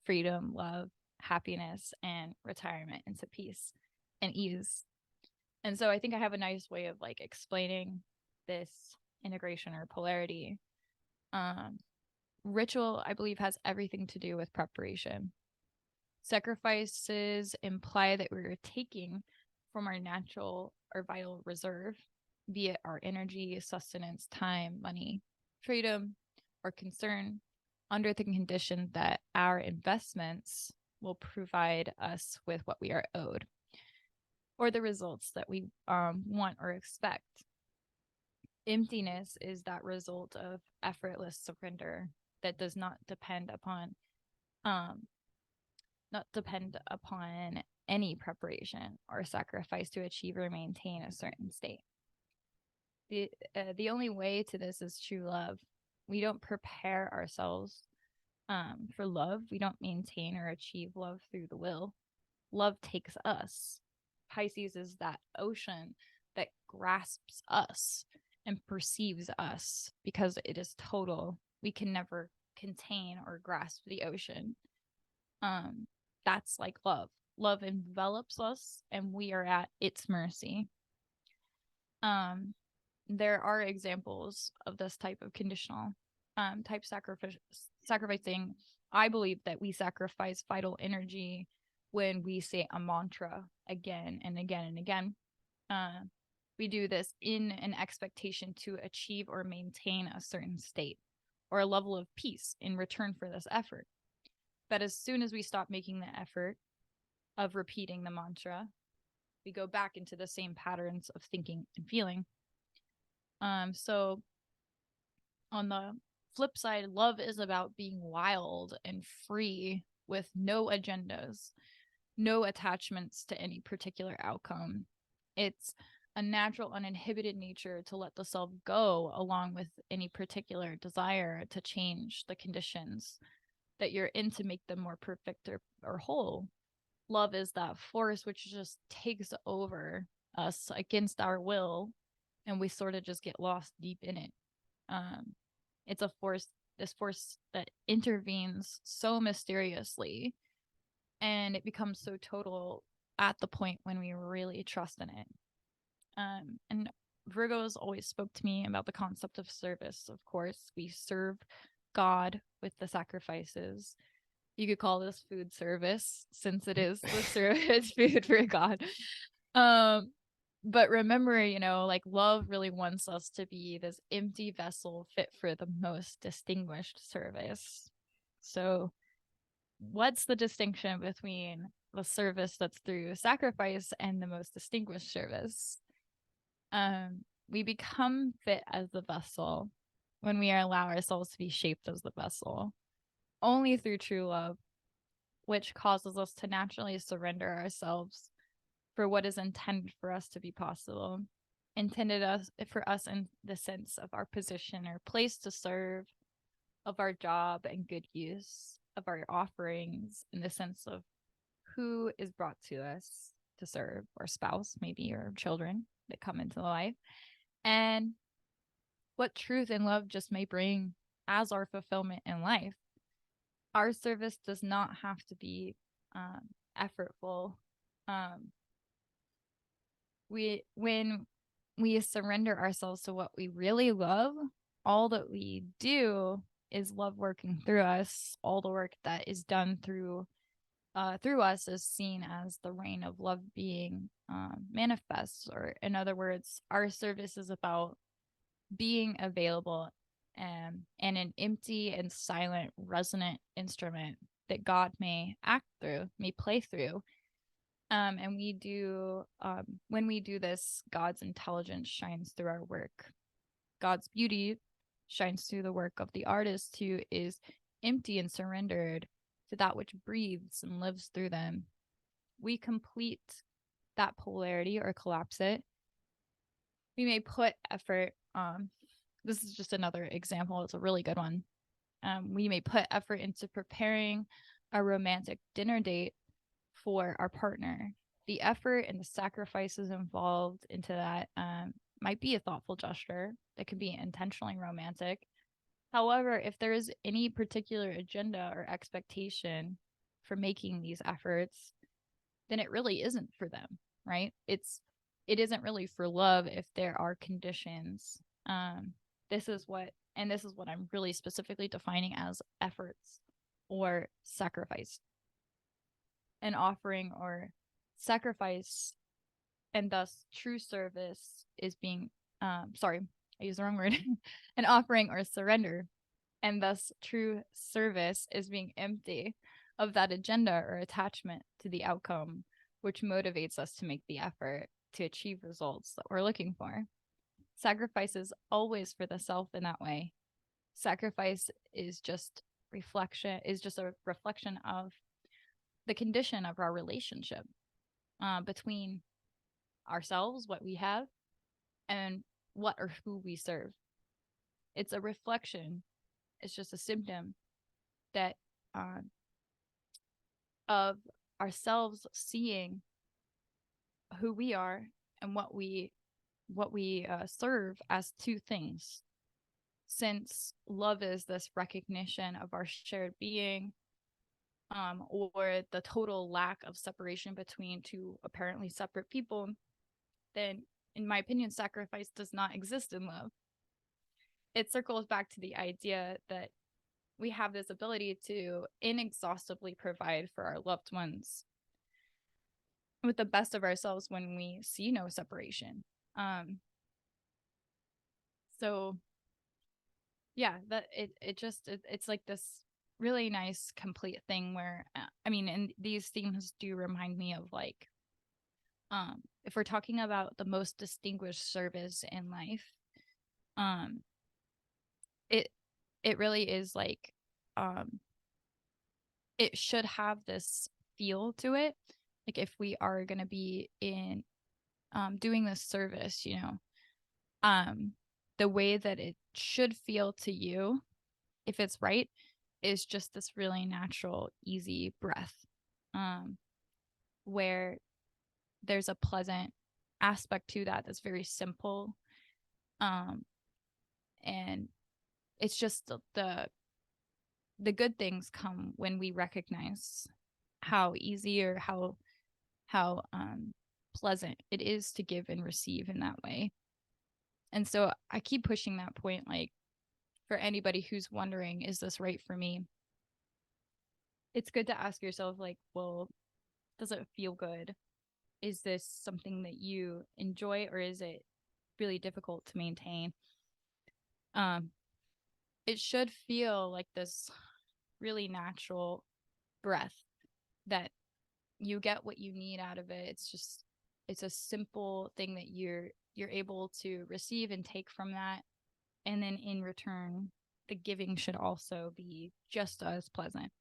freedom, love, happiness, and retirement into peace and ease. And so I think I have a nice way of like explaining this integration or polarity. Ritual, I believe, has everything to do with preparation. Sacrifices imply that we're taking from our natural or vital reserve, be it our energy, sustenance, time, money, freedom, or concern, under the condition that our investments will provide us with what we are owed or the results that we want or expect. Emptiness is that result of effortless surrender that does not depend upon any preparation or sacrifice to achieve or maintain a certain state. The only way to this is true love. We don't prepare ourselves for love. We don't maintain or achieve love through the will. Love takes us. Pisces is that ocean that grasps us and perceives us because it is total. We can never contain or grasp the ocean. That's like love. Love envelops us and we are at its mercy. There are examples of this type of conditional type sacrificing. I believe that we sacrifice vital energy when we say a mantra again and again and again. We do this in an expectation to achieve or maintain a certain state or a level of peace in return for this effort. But as soon as we stop making the effort of repeating the mantra, we go back into the same patterns of thinking and feeling. So on the flip side, love is about being wild and free with no agendas, no attachments to any particular outcome. It's a natural, uninhibited nature to let the self go along with any particular desire to change the conditions that you're in to make them more perfect or whole. Love is that force which just takes over us against our will, and we sort of just get lost deep in it. It's a force, this force that intervenes so mysteriously, and it becomes so total at the point when we really trust in it. And Virgos always spoke to me about the concept of service. Of course, we serve God with the sacrifices. You could call this food service since it is the service food for God. But remember, like love really wants us to be this empty vessel fit for the most distinguished service. So what's the distinction between the service that's through sacrifice and the most distinguished service? We become fit as the vessel when we allow ourselves to be shaped as the vessel. Only through true love which causes us to naturally surrender ourselves for what is intended for us to be possible. Intended us for us in the sense of our position or place to serve, of our job and good use, of our offerings in the sense of who is brought to us to serve, our spouse, maybe, or children that come into life, and what truth and love just may bring as our fulfillment in life. Our service does not have to be effortful. When we surrender ourselves to what we really love, all that we do is love working through us. All the work that is done through us is seen as the reign of love being manifest. Or in other words, our service is about being available and an empty and silent resonant instrument that God may act through, may play through. And we do, when we do this, God's intelligence shines through our work. God's beauty shines through the work of the artist who is empty and surrendered to that which breathes and lives through them. We complete that polarity or collapse it. We may put effort. This is just another example. It's a really good one. We may put effort into preparing a romantic dinner date for our partner. The effort and the sacrifices involved into that might be a thoughtful gesture that could be intentionally romantic. However, if there is any particular agenda or expectation for making these efforts, then it really isn't for them, right? It isn't really for love if there are conditions. This is what I'm really specifically defining as efforts or sacrifice. An offering or sacrifice, and thus true service is being sorry, I used the wrong word. An offering or surrender, and thus true service is being empty of that agenda or attachment to the outcome, which motivates us to make the effort to achieve results that we're looking for. Sacrifice is always for the self in that way. Sacrifice is just a reflection of the condition of our relationship between ourselves, what we have, and what or who we serve. It's a reflection. It's just a symptom that of ourselves seeing who we are and what we serve as two things. Since love is this recognition of our shared being, or the total lack of separation between two apparently separate people, then in my opinion, sacrifice does not exist in love. It circles back to the idea that we have this ability to inexhaustibly provide for our loved ones with the best of ourselves when we see no separation. So yeah, that it's like this really nice complete thing where and these themes do remind me of like if we're talking about the most distinguished service in life, it really is like it should have this feel to it. Like if we are going to be in doing this service, the way that it should feel to you, if it's right, is just this really natural, easy breath, where there's a pleasant aspect to that that's very simple, and it's just the good things come when we recognize how easy or how pleasant it is to give and receive in that way. And so I keep pushing that point, like, for anybody who's wondering, is this right for me? It's good to ask yourself, like, well, does it feel good? Is this something that you enjoy, or is it really difficult to maintain? It should feel like this really natural breath that you get what you need out of it. It's a simple thing that you're able to receive and take from that. And then in return, the giving should also be just as pleasant.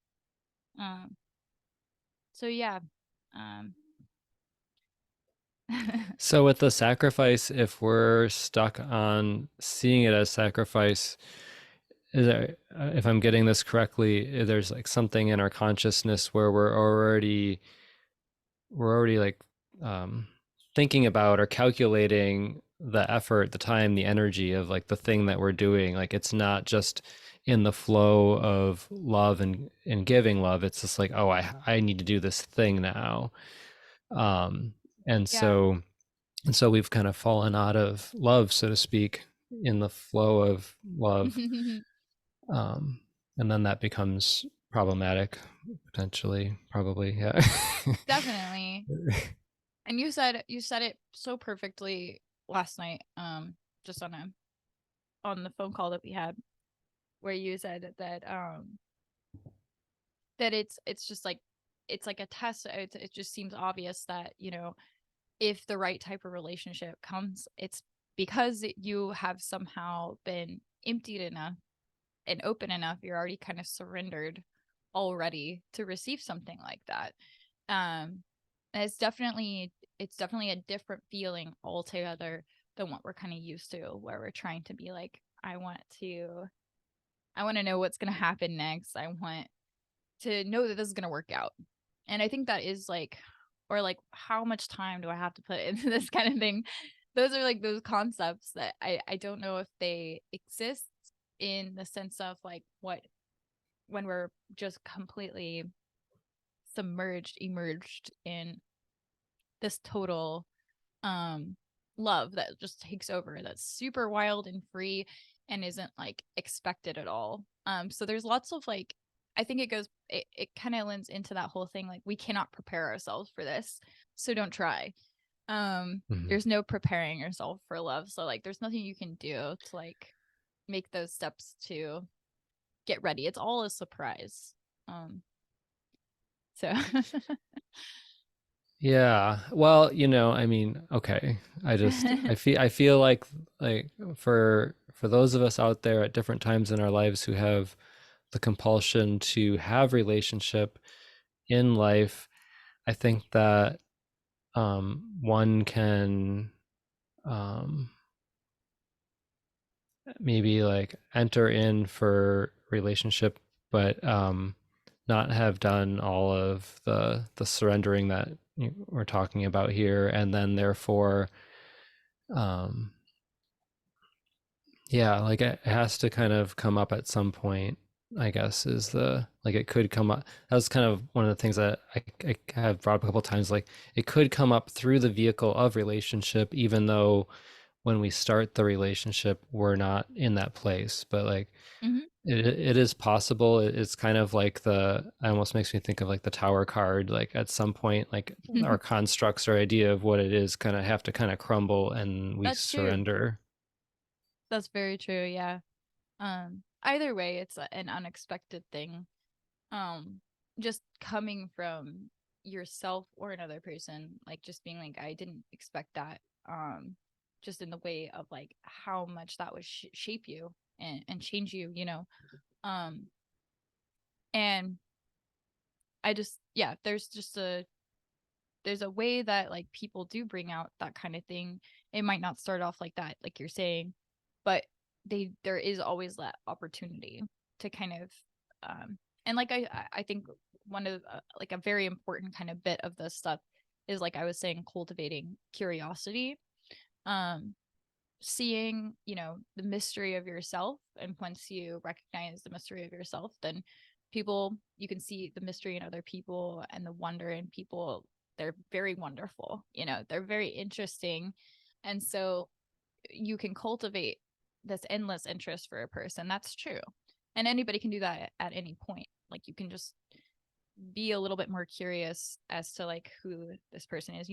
So yeah. Um So with the sacrifice, if we're stuck on seeing it as sacrifice, is there, if I'm getting this correctly, there's like something in our consciousness where we're already like um, thinking about or calculating the effort, the time, the energy of like the thing that we're doing. Like it's not just in the flow of love and giving love. It's just like, oh, I need to do this thing now. Um, and yeah. so and so we've kind of fallen out of love, so to speak, in the flow of love. Um, and then that becomes problematic, potentially, probably. Yeah. Definitely. And you said it so perfectly last night, just on the phone call that we had, where you said that it's just like it's like a test. It just seems obvious that, you know, if the right type of relationship comes, it's because you have somehow been emptied enough and open enough. You're already kind of surrendered already to receive something like that. And it's definitely a different feeling altogether than what we're kind of used to, where we're trying to be like, I want to know what's going to happen next. I want to know that this is going to work out. And I think that is like, or like, how much time do I have to put into this kind of thing? Those are like those concepts that I don't know if they exist in the sense of like what, when we're just completely submerged, emerged in this total um love that just takes over, that's super wild and free and isn't like expected at all. So there's lots of like, I think it kind of lends into that whole thing, like we cannot prepare ourselves for this, so don't try. Mhm. There's no preparing yourself for love, so like there's nothing you can do to like make those steps to get ready. It's all a surprise. So Yeah. Well, I mean, okay. I feel like for those of us out there at different times in our lives who have the compulsion to have relationship in life, I think that one can um maybe like enter in for relationship, but not have done all of the surrendering that we're talking about here, and then therefore um yeah, like it has to kind of come up at some point, I guess, is the like it could come up. That was kind of one of the things that I have brought up a couple times, like it could come up through the vehicle of relationship, even though when we start the relationship we're not in that place, but like Mhm. it is possible. It's kind of like it almost makes me think of like the tower card. Like at some point, like our constructs or idea of what it is kind of have to kind of crumble and we That's true. surrender. That's very true. Yeah. Either way, it's an unexpected thing. Um, just coming from yourself or another person, like just being like, I didn't expect that. Just in the way of like how much that would shape you and change you, you know. Um, and I just, yeah, there's a way that like people do bring out that kind of thing. It might not start off like that, like you're saying, but there is always that opportunity to kind of and like I think one of like a very important kind of bit of this stuff is, like I was saying, cultivating curiosity, um seeing, you know, the mystery of yourself. And once you recognize the mystery of yourself, then you can see the mystery in other people and the wonder in people. They're very wonderful, you know, they're very interesting. And so you can cultivate this endless interest for a person. That's true. And anybody can do that at any point. Like you can just be a little bit more curious as to like who this person is.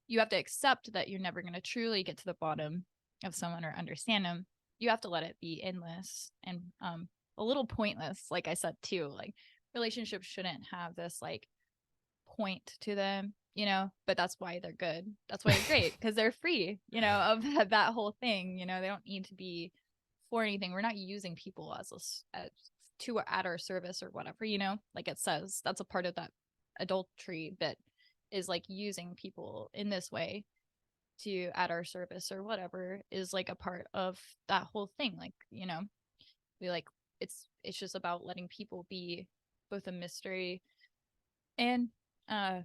You have to accept that you're never going to truly get to the bottom of someone or understand them. You have to let it be endless and a little pointless, like I said too. Like relationships shouldn't have this like point to them, you know, but that's why they're good. That's why they're great, because they're free, you know, of that whole thing. You know, they don't need to be for anything. We're not using people as to at our service or whatever, you know, like it says that's a part of that adultery that is like using people in this way to at our service or whatever is like a part of that whole thing. Like, you know, we like it's just about letting people be both a mystery and uh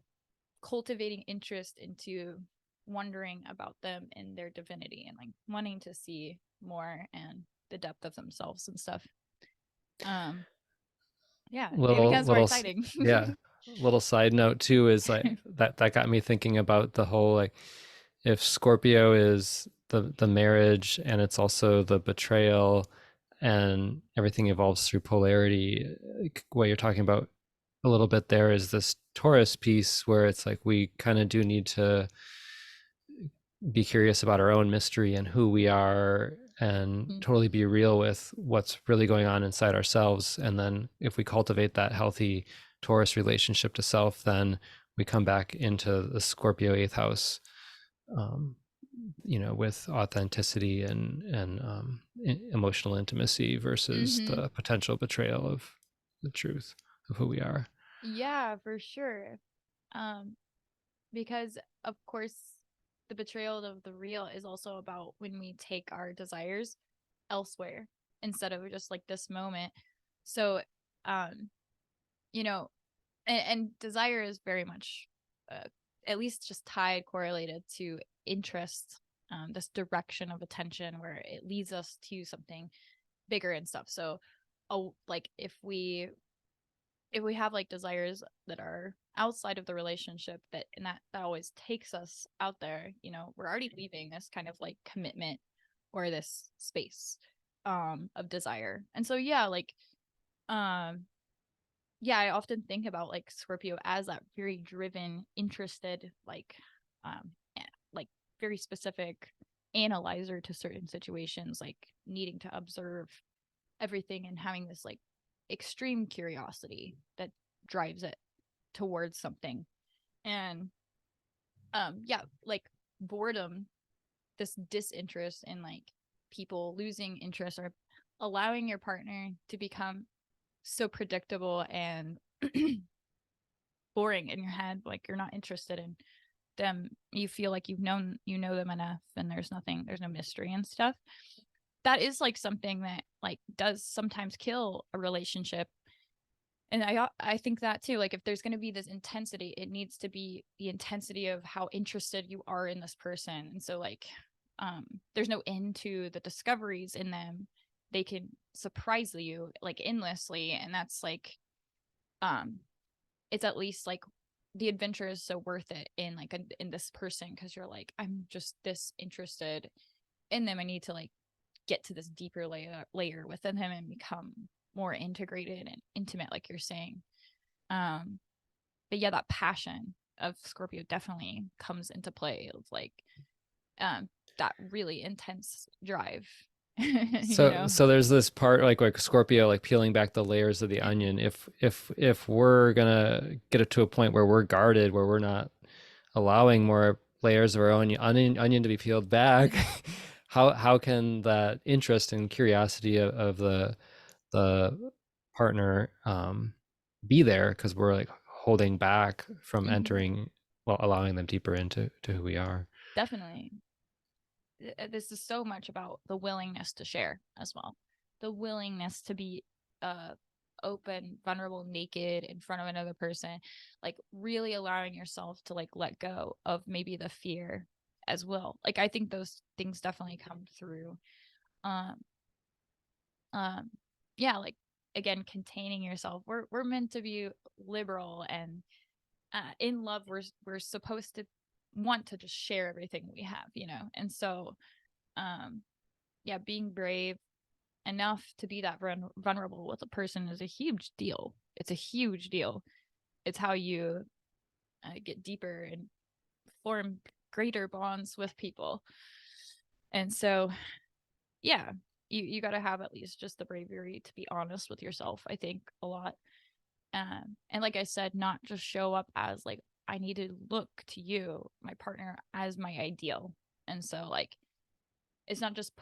cultivating interest into wondering about them and their divinity and like wanting to see more and the depth of themselves and stuff. um yeah, it Little becomes more little exciting. yeah, little side note too is like that got me thinking about the whole, like, if Scorpio is the marriage and it's also the betrayal and everything evolves through polarity, like what you're talking about a little bit there is this Taurus piece where it's like we kind of do need to be curious about our own mystery and who we are and totally be real with what's really going on inside ourselves. And then if we cultivate that healthy Taurus relationship to self, then we come back into the Scorpio eighth house, um, with authenticity and emotional intimacy versus Mm-hmm. the potential betrayal of the truth of who we are. Yeah, for sure. um because of course the betrayal of the real is also about when we take our desires elsewhere instead of just like this moment. So um you know, and desire is very much uh, at least just tied correlated to interest, this direction of attention where it leads us to something bigger and stuff. So oh, like if we have like desires that are outside of the relationship, that and that always takes us out there, you know, we're already leaving this kind of like commitment or this space of desire. And so yeah, like um yeah, I often think about like Scorpio as that very driven, interested, like very specific analyzer to certain situations, like needing to observe everything and having this like extreme curiosity that drives it towards something. And yeah, like boredom, this disinterest in like people losing interest or allowing your partner to become so predictable and boring in your head, like you're not interested in them, you feel like you know them enough and there's no mystery and stuff. That is like something that like does sometimes kill a relationship. And I think that too, like if there's going to be this intensity, it needs to be the intensity of how interested you are in this person. And so like there's no end to the discoveries in them. They can surprise you like endlessly, and that's like um it's at least like the adventure is so worth it in like in this person, because you're like, I'm just this interested in them. I need to like get to this deeper layer within him and become more integrated and intimate, like you're saying. But yeah, that passion of Scorpio definitely comes into play of like that really intense drive. You So know. so there's this part like Scorpio, like peeling back the layers of the onion. If we're gonna get it to a point where we're guarded, where we're not allowing more layers of our own onion to be peeled back, how can that interest and curiosity of the partner be there? Because we're like holding back from Mm-hmm. entering, well, allowing them deeper into who we are. Definitely. This is so much about the willingness to share as well, the willingness to be uh open, vulnerable, naked in front of another person, like really allowing yourself to like let go of maybe the fear as well. Like I think those things definitely come through. um um yeah, like again, containing yourself. We're meant to be liberal and in love. We're supposed to want to just share everything we have, you know. And so um yeah, being brave enough to be that vulnerable with a person is a huge deal. It's a huge deal. It's how you get deeper and form greater bonds with people. And so yeah, you got to have at least just the bravery to be honest with yourself, I think, a lot. And like I said, not just show up as like, I need to look to you, my partner, as my ideal. And so like it's not just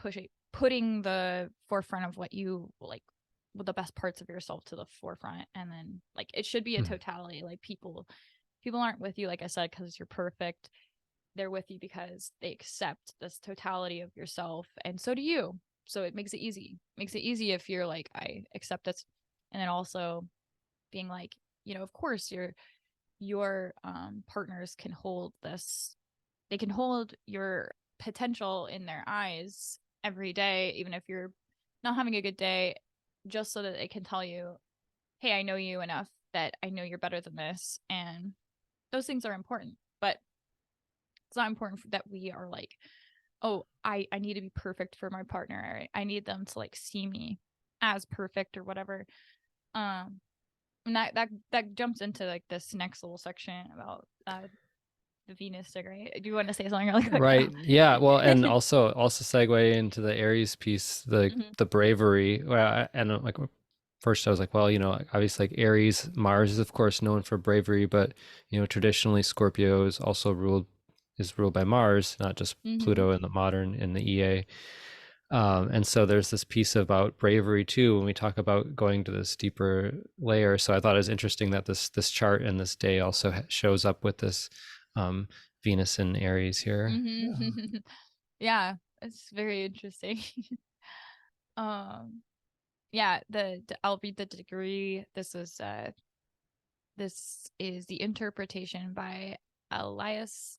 putting the forefront of what you like the best parts of yourself to the forefront. And then like it should be a Mhm. totality. Like people aren't with you, like I said, because you're perfect. They're with you because they accept this totality of yourself, and so do you. So it makes it easy. Makes it easy if you're like, I accept this. And then also being like, of course your partners can hold this. They can hold your potential in their eyes every day, even if you're not having a good day, just so that they can tell you, hey, I know you enough that I know you're better than this. And those things are important. But it's not important that we are like, oh, I need to be perfect for my partner. I need them to like see me as perfect or whatever. And that jumps into like this next little section about the Venus degree. Do you want to say something really quick Right. now? Yeah. Well, and also segue into the Aries piece, Mhm. the bravery. And like first I was like, well, obviously like Aries, Mars is of course known for bravery, but traditionally Scorpio is ruled by Mars, not just Mhm. Pluto in the modern in the EA. And so there's this piece about bravery too when we talk about going to this deeper layer. So I thought it was interesting that this chart and this day also shows up with this um, Venus and Aries here. Mhm. Yeah, it's very interesting. um yeah, I'll read the degree. This is the interpretation by Elias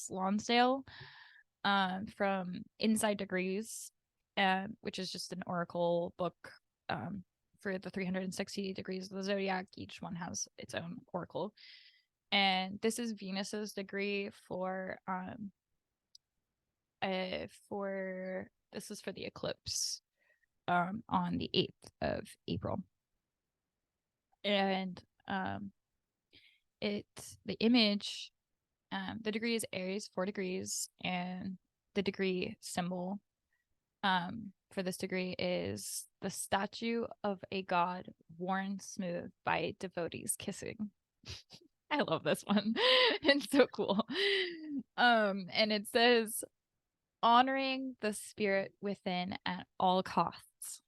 Lonsdale, from Inside Degrees, which is just an oracle book, um, for the 360 degrees of the zodiac. Each one has its own oracle, and this is Venus's degree for this is for the eclipse, on the 8th of April, and the image. The degree is Aries, 4 degrees, and the degree symbol, for this degree is the statue of a god worn smooth by devotees kissing. I love this one. It's so cool. And it says, honoring the spirit within at all costs,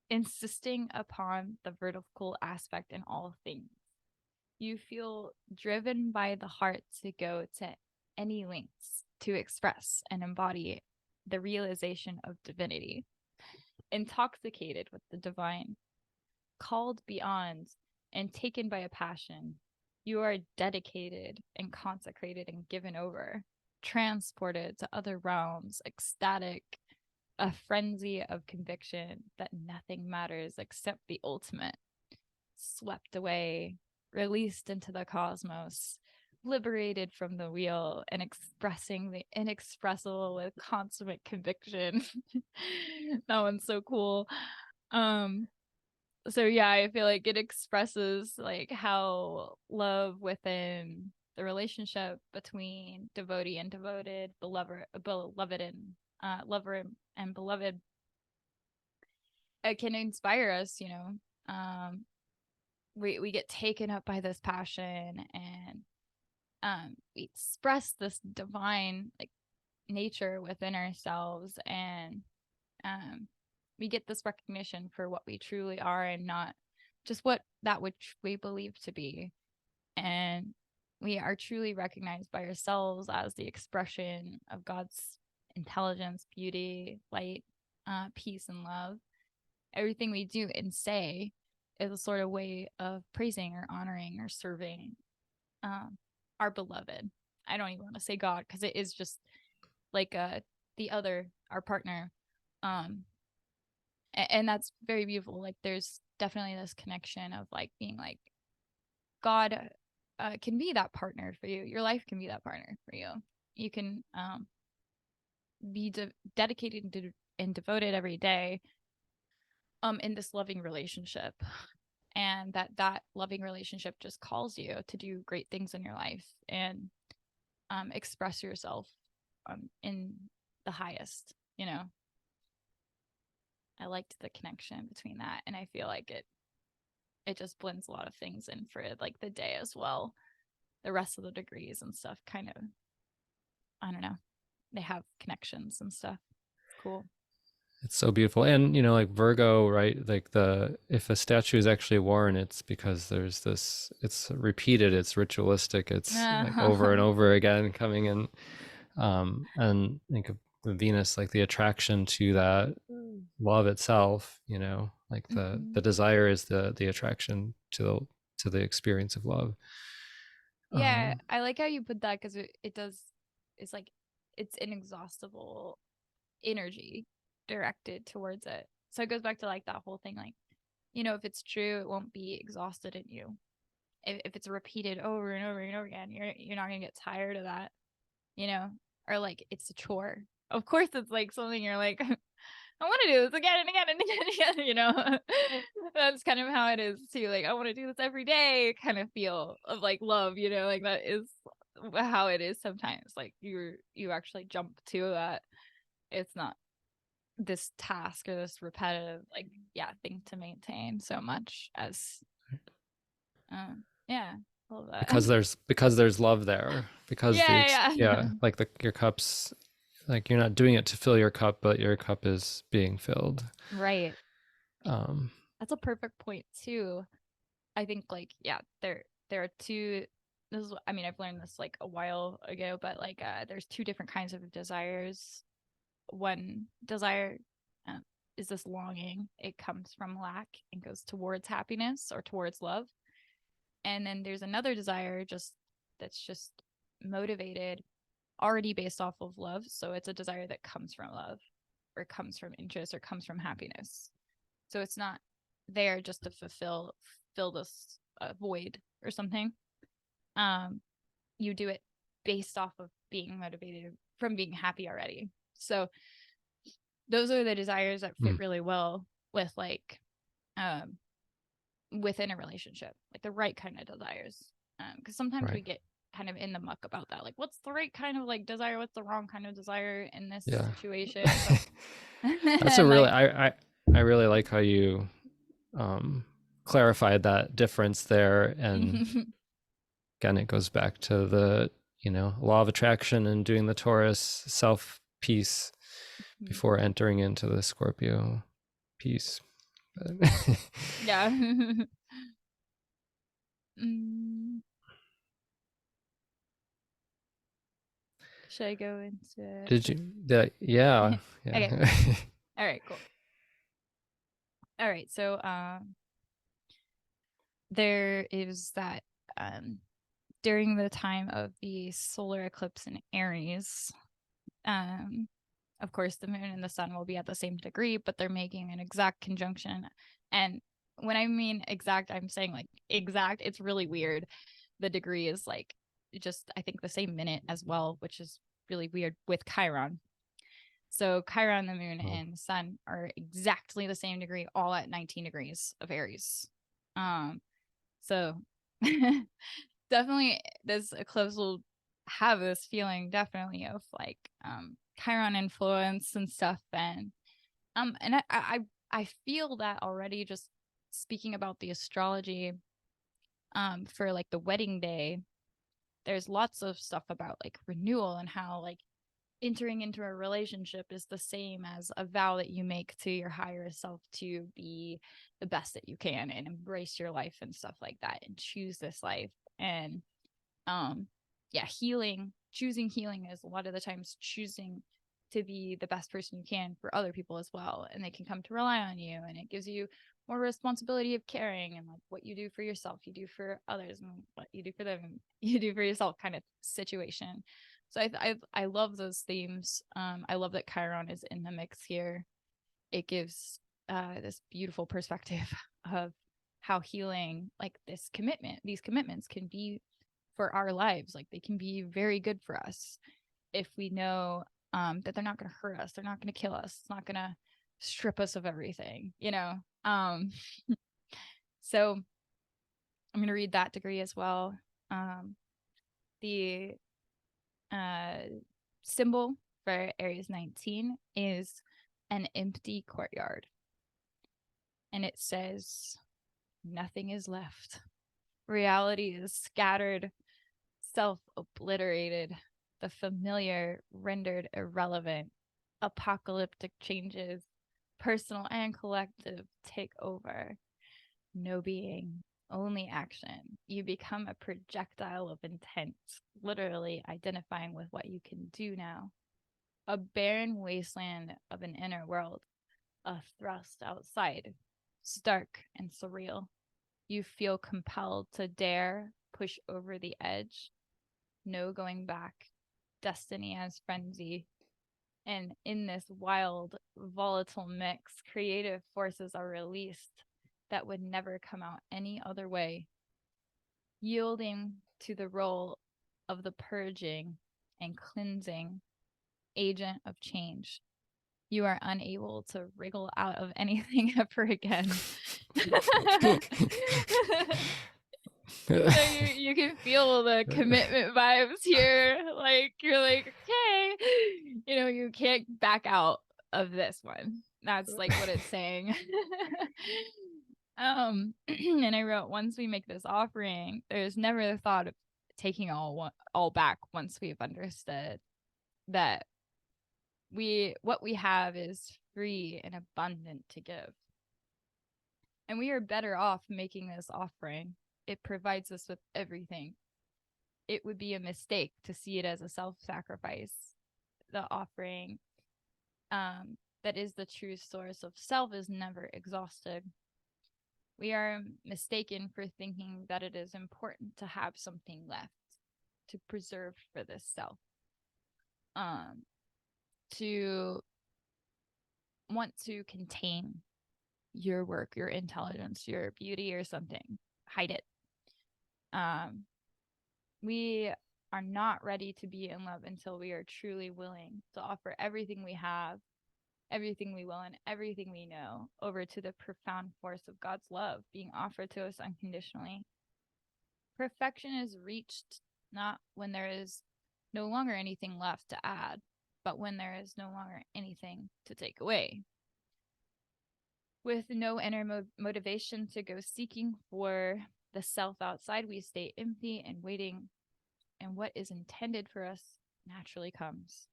insisting upon the vertical aspect in all things. You feel driven by the heart to go to any lengths to express and embody the realization of divinity, intoxicated with the divine, called beyond and taken by a passion. You are dedicated and consecrated and given over, transported to other realms, ecstatic, a frenzy of conviction that nothing matters except the ultimate, swept away, released into the cosmos, liberated from the wheel, and expressing the inexpressible with consummate conviction. That one's so cool. Um, so yeah, I feel like it expresses like how love within the relationship between devotee and devoted, beloved and lover and beloved, it can inspire us. We get taken up by this passion, and we express this divine like nature within ourselves, and um we get this recognition for what we truly are and not just what that which we believe to be. And we are truly recognized by ourselves as the expression of God's intelligence, beauty, light, peace, and love. Everything we do and say is a sort of way of praising or honoring or serving, um, our beloved. I don't even want to say God, because it is just like our partner. Um, and that's very beautiful. Like there's definitely this connection of like being like God, can be that partner for you. Your life can be that partner for you. You can be dedicated and devoted every day, in this loving relationship, and that loving relationship just calls you to do great things in your life and express yourself, in the highest. I liked the connection between that, and I feel like it just blends a lot of things in for like the day as well. The rest of the degrees and stuff kind of, I don't know, they have connections and stuff. It's cool. It's so beautiful. And, like Virgo, right? Like if a statue is actually worn, it's because there's this, it's repeated, it's ritualistic, it's like over and over again coming in. And think of the Venus, like the attraction to that love itself, like the Mhm. desire is the attraction to the experience of love. Yeah, Um, I like how you put that because it does, it's like, it's inexhaustible energy directed towards it. So it goes back to like that whole thing, like, if it's true, it won't be exhausted in you. If it's repeated over and over and over again, you're not gonna get tired of that, you know, or like it's a chore. Of course, it's like something you're like, I want to do this again and again and again and again, That's kind of how it is too. Like, I want to do this every day kind of feel of like love, like that is how it is sometimes. Like you actually jump to that. It's not this task or this repetitive, like, yeah, thing to maintain so much as, yeah, love that. because there's love there, because Yeah, yeah. yeah, like your cups, like you're not doing it to fill your cup, but your cup is being filled. Right. Um, That's a perfect point too. I think like, yeah, there are two, this is, I mean, I've learned this like a while ago, but like there's two different kinds of desires. One desire uh, is this longing. It comes from lack and goes towards happiness or towards love. And then there's another desire that's just motivated already based off of love. So it's a desire that comes from love or comes from interest or comes from happiness. So it's not there just to fill this void or something. Um, you do it based off of being motivated from being happy already. So those are the desires that fit mm, really well with like um, within a relationship, like the right kind of desires. Because sometimes we right. get kind of in the muck about that, like what's the right kind of like desire, what's the wrong kind of desire in this Yeah. situation, but That's a and really like I really like how you clarified that difference there. And again, it goes back to the, law of attraction and doing the Taurus self piece before entering into the Scorpio piece. yeah. mm, should I go into Did the you that yeah, okay, yeah. all right, cool. All right, so there is that um during the time of the solar eclipse in Aries, um of course the moon and the sun will be at the same degree, but they're making an exact conjunction. And when I mean exact, I'm saying like exact, it's really weird. The degree is like just, I think, the same minute as well, which is really weird with Chiron. So Chiron, the moon, Oh, and the sun are exactly the same degree, all at 19 degrees of Aries. So definitely this eclipse will have this feeling definitely of like Chiron influence and stuff. And I feel that already just speaking about the astrology for like the wedding day. There's lots of stuff about like renewal and how like entering into a relationship is the same as a vow that you make to your higher self to be the best that you can and embrace your life and stuff like that and choose this life. And yeah, choosing healing is a lot of the times choosing to be the best person you can for other people as well, and they can come to rely on you, and it gives you more responsibility of caring, and like what you do for yourself you do for others, and what you do for them you do for yourself kind of situation. So I love those themes. I love that Chiron is in the mix here. It gives this beautiful perspective of how healing, like these commitments can be for our lives. Like they can be very good for us if we know that they're not going to hurt us, they're not going to kill us, it's not going to strip us of everything. So I'm going to read that degree as well. The uh, symbol for Aries 19 is an empty courtyard, and it says, "Nothing is left. Reality is scattered, self obliterated, the familiar rendered irrelevant, apocalyptic changes, personal and collective, take over. No being, only action. You become a projectile of intent, literally identifying with what you can do now. A barren wasteland of an inner world, a thrust outside, stark and surreal. You feel compelled to dare push over the edge. No going back. Destiny as frenzy. And in this wild, volatile mix, creative forces are released that would never come out any other way, yielding to the role of the purging and cleansing agent of change. You are unable to wriggle out of anything ever again. So you can feel the commitment vibes here. Like you're like, okay, you can't back out of this one. That's like what it's saying. And I wrote, once we make this offering, there's never the thought of taking all back once we've understood that what we have is free and abundant to give. And we are better off making this offering. It provides us with everything. It would be a mistake to see it as a self-sacrifice. The offering that is the true source of self is never exhausted. We are mistaken for thinking that it is important to have something left to preserve for this self. To want to contain your work, your intelligence, your beauty or something. Hide it. We are not ready to be in love until we are truly willing to offer everything we have, everything we will, and everything we know over to the profound force of God's love being offered to us unconditionally. Perfection is reached not when there is no longer anything left to add, but when there is no longer anything to take away. With no inner motivation to go seeking for the self outside, we stay empty and waiting, and what is intended for us naturally comes.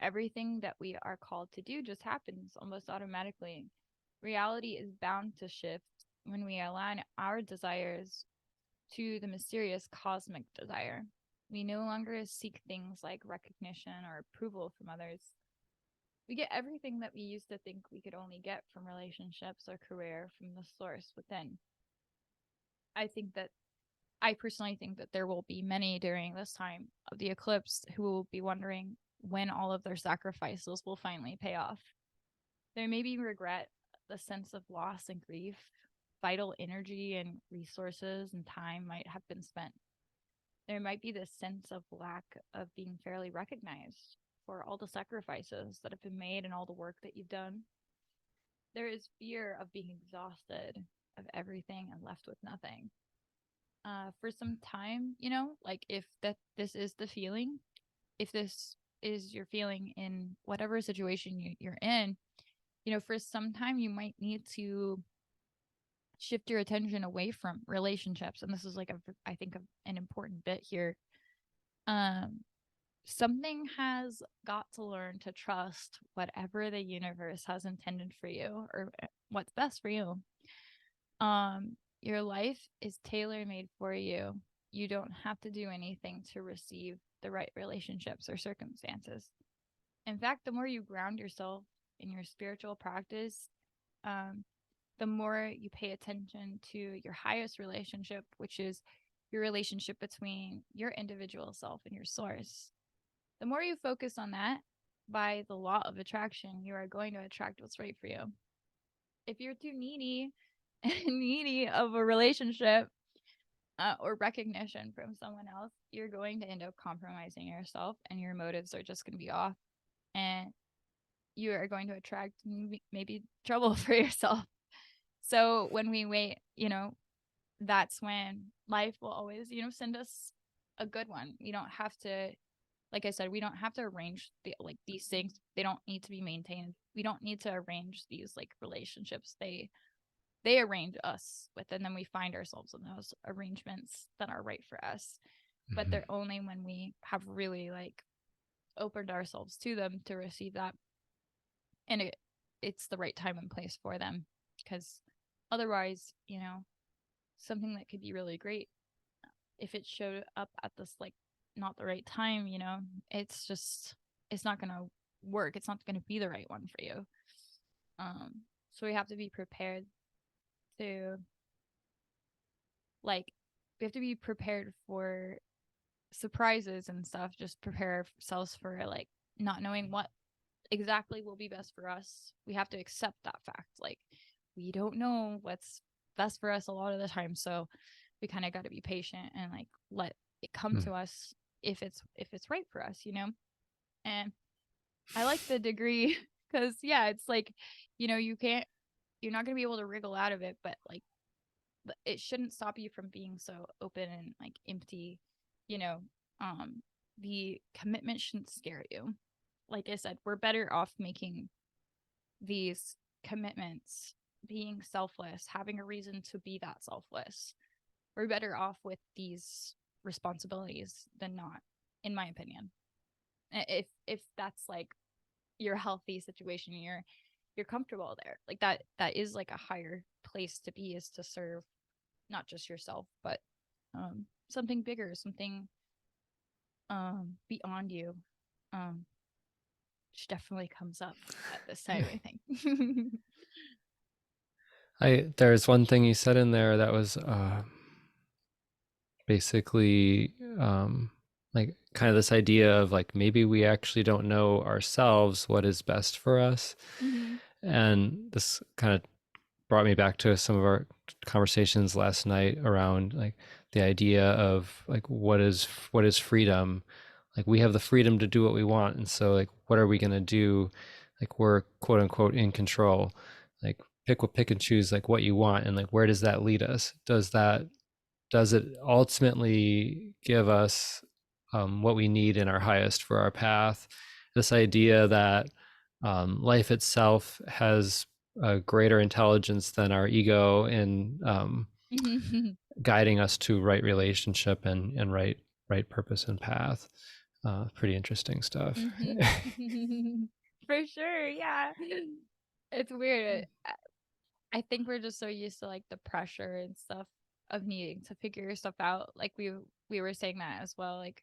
Everything that we are called to do just happens almost automatically. Reality is bound to shift when we align our desires to the mysterious cosmic desire. We no longer seek things like recognition or approval from others. We get everything that we used to think we could only get from relationships or career from the source within. I personally think that there will be many during this time of the eclipse who will be wondering when all of their sacrifices will finally pay off. There may be regret, the sense of loss and grief, vital energy and resources and time might have been spent. There might be this sense of lack of being fairly recognized for all the sacrifices that have been made and all the work that you've done. There is fear of being exhausted of everything and left with nothing. For some time, like if this is the feeling, if this is your feeling in whatever situation you're in, for some time you might need to shift your attention away from relationships. And this is like I think an important bit here. Something has got to learn to trust whatever the universe has intended for you or what's best for you. Your life is tailor-made for you. You don't have to do anything to receive the right relationships or circumstances. In fact, the more you ground yourself in your spiritual practice, the more you pay attention to your highest relationship, which is your relationship between your individual self and your source. The more you focus on that, by the law of attraction, you are going to attract what's right for you. If you're too needy of a relationship or recognition from someone else, you're going to end up compromising yourself and your motives are just going to be off. And you are going to attract maybe trouble for yourself. So when we wait, that's when life will always, send us a good one. We don't have to, like I said, we don't have to arrange these things. They don't need to be maintained. We don't need to arrange these relationships. They arrange us with, and then we find ourselves in those arrangements that are right for us. Mm-hmm. But they're only when we have really opened ourselves to them to receive that. And it's the right time and place for them. Because otherwise, something that could be really great, if it showed up at this like not the right time, it's not gonna work. It's not gonna be the right one for you. So we have to be prepared to like we have to be prepared for surprises and stuff. Just prepare ourselves for like not knowing what exactly will be best for us. We have to accept that fact. Like we don't know what's best for us a lot of the time. So we kind of got to be patient and like let it come to us if it's right for us, And I like the degree because it's like, you're not gonna be able to wriggle out of it, but like it shouldn't stop you from being so open and like empty, you know. The commitment shouldn't scare you. Like I said, we're better off making these commitments, being selfless, having a reason to be that selfless. We're better off with these responsibilities than not, in my opinion. If that's like your healthy situation, you're comfortable there. Like that is like a higher place to be, is to serve not just yourself, but something bigger, something beyond you. Which definitely comes up at this time, I think. There's one thing you said in there that was basically like kind of this idea of like maybe we actually don't know ourselves what is best for us. Mm-hmm. And this kind of brought me back to some of our conversations last night around like the idea of like what is freedom. Like we have the freedom to do what we want, and so like what are we going to do? Like we're quote unquote in control. Like pick and choose like what you want, and like where does that lead us? Does it ultimately give us what we need in our highest for our path? This idea that life itself has a greater intelligence than our ego in Mm-hmm. guiding us to right relationship and right purpose and path. Pretty interesting stuff. Mm-hmm. For sure, yeah. It's weird. I think we're just so used to like the pressure and stuff of needing to figure stuff out. Like we were saying that as well. Like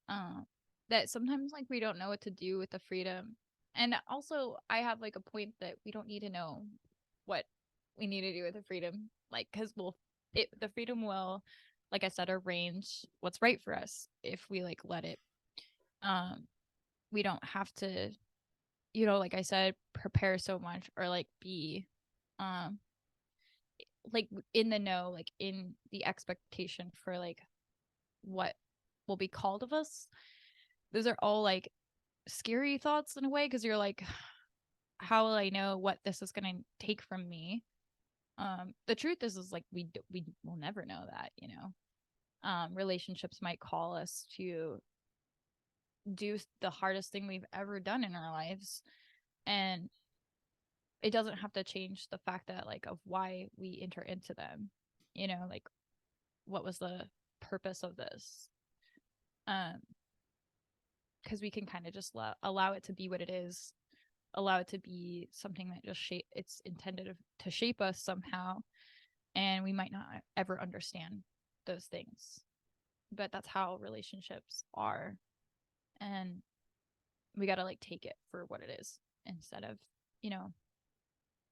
um that sometimes like we don't know what to do with the freedom. And also I have like a point that we don't need to know what we need to do with the freedom. Like because the freedom will, like I said, arrange what's right for us if we like let it. Um we don't have to, like I said, prepare so much or like be um like in the know, like in the expectation for like what will be called of us. Those are all like scary thoughts in a way, because you're like, how will I know what this is going to take from me? The truth is like we will never know that, relationships might call us to do the hardest thing we've ever done in our lives, and it doesn't have to change the fact that like of why we enter into them, like what was the purpose of this. um because we can kind of just allow it to be what it is, allow it to be something that just it's intended to shape us somehow, and we might not ever understand those things, but that's how relationships are, and we got to like take it for what it is instead of,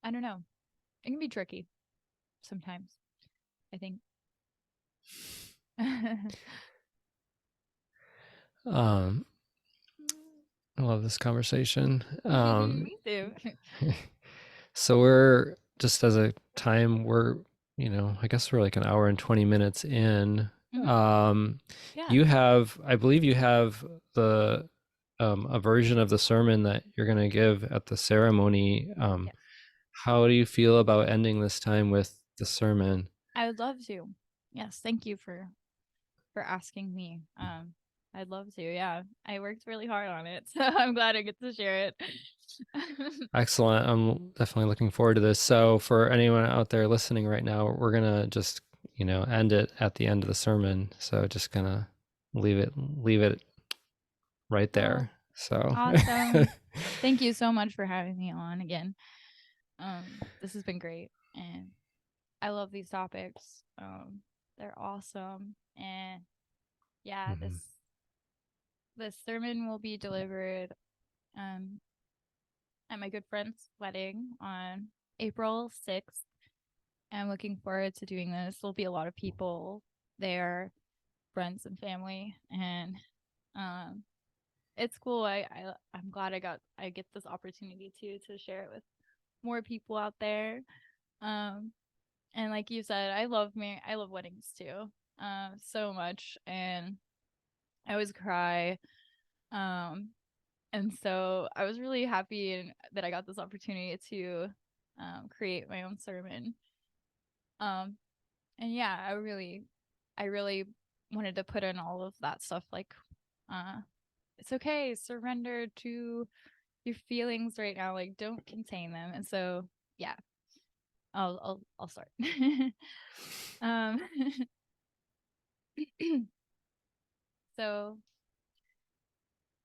I don't know, it can be tricky sometimes, I think. um, I love this conversation. Me too. So we're just as a time, I guess we're like an hour and 20 minutes in. Hmm. Um, Yeah. I believe you have the a version of the sermon that you're going to give at the ceremony. Yes. How do you feel about ending this time with the sermon? I would love to. Yes, thank you for asking me. I'd love to. Yeah, I worked really hard on it, so I'm glad I get to share it. Excellent. I'm definitely looking forward to this. So for anyone out there listening right now, we're gonna just, end it at the end of the sermon. So just gonna leave it right Oh, there. So Awesome. Thank you so much for having me on again. This has been great, and I love these topics. They're awesome, and yeah, this sermon will be delivered um at my good friend's wedding on April 6th. I'm looking forward to doing this. There'll be a lot of people there, friends and family, and um it's cool. I'm glad I get this opportunity to share it with more people out there. Um and like you said, I love weddings too. So much, and I always cry. Um and so I was really happy that I got this opportunity to create my own sermon. Um and yeah, I really wanted to put in all of that stuff, like uh it's okay, surrender to your feelings right now, like don't contain them. And so yeah, I'll start. um so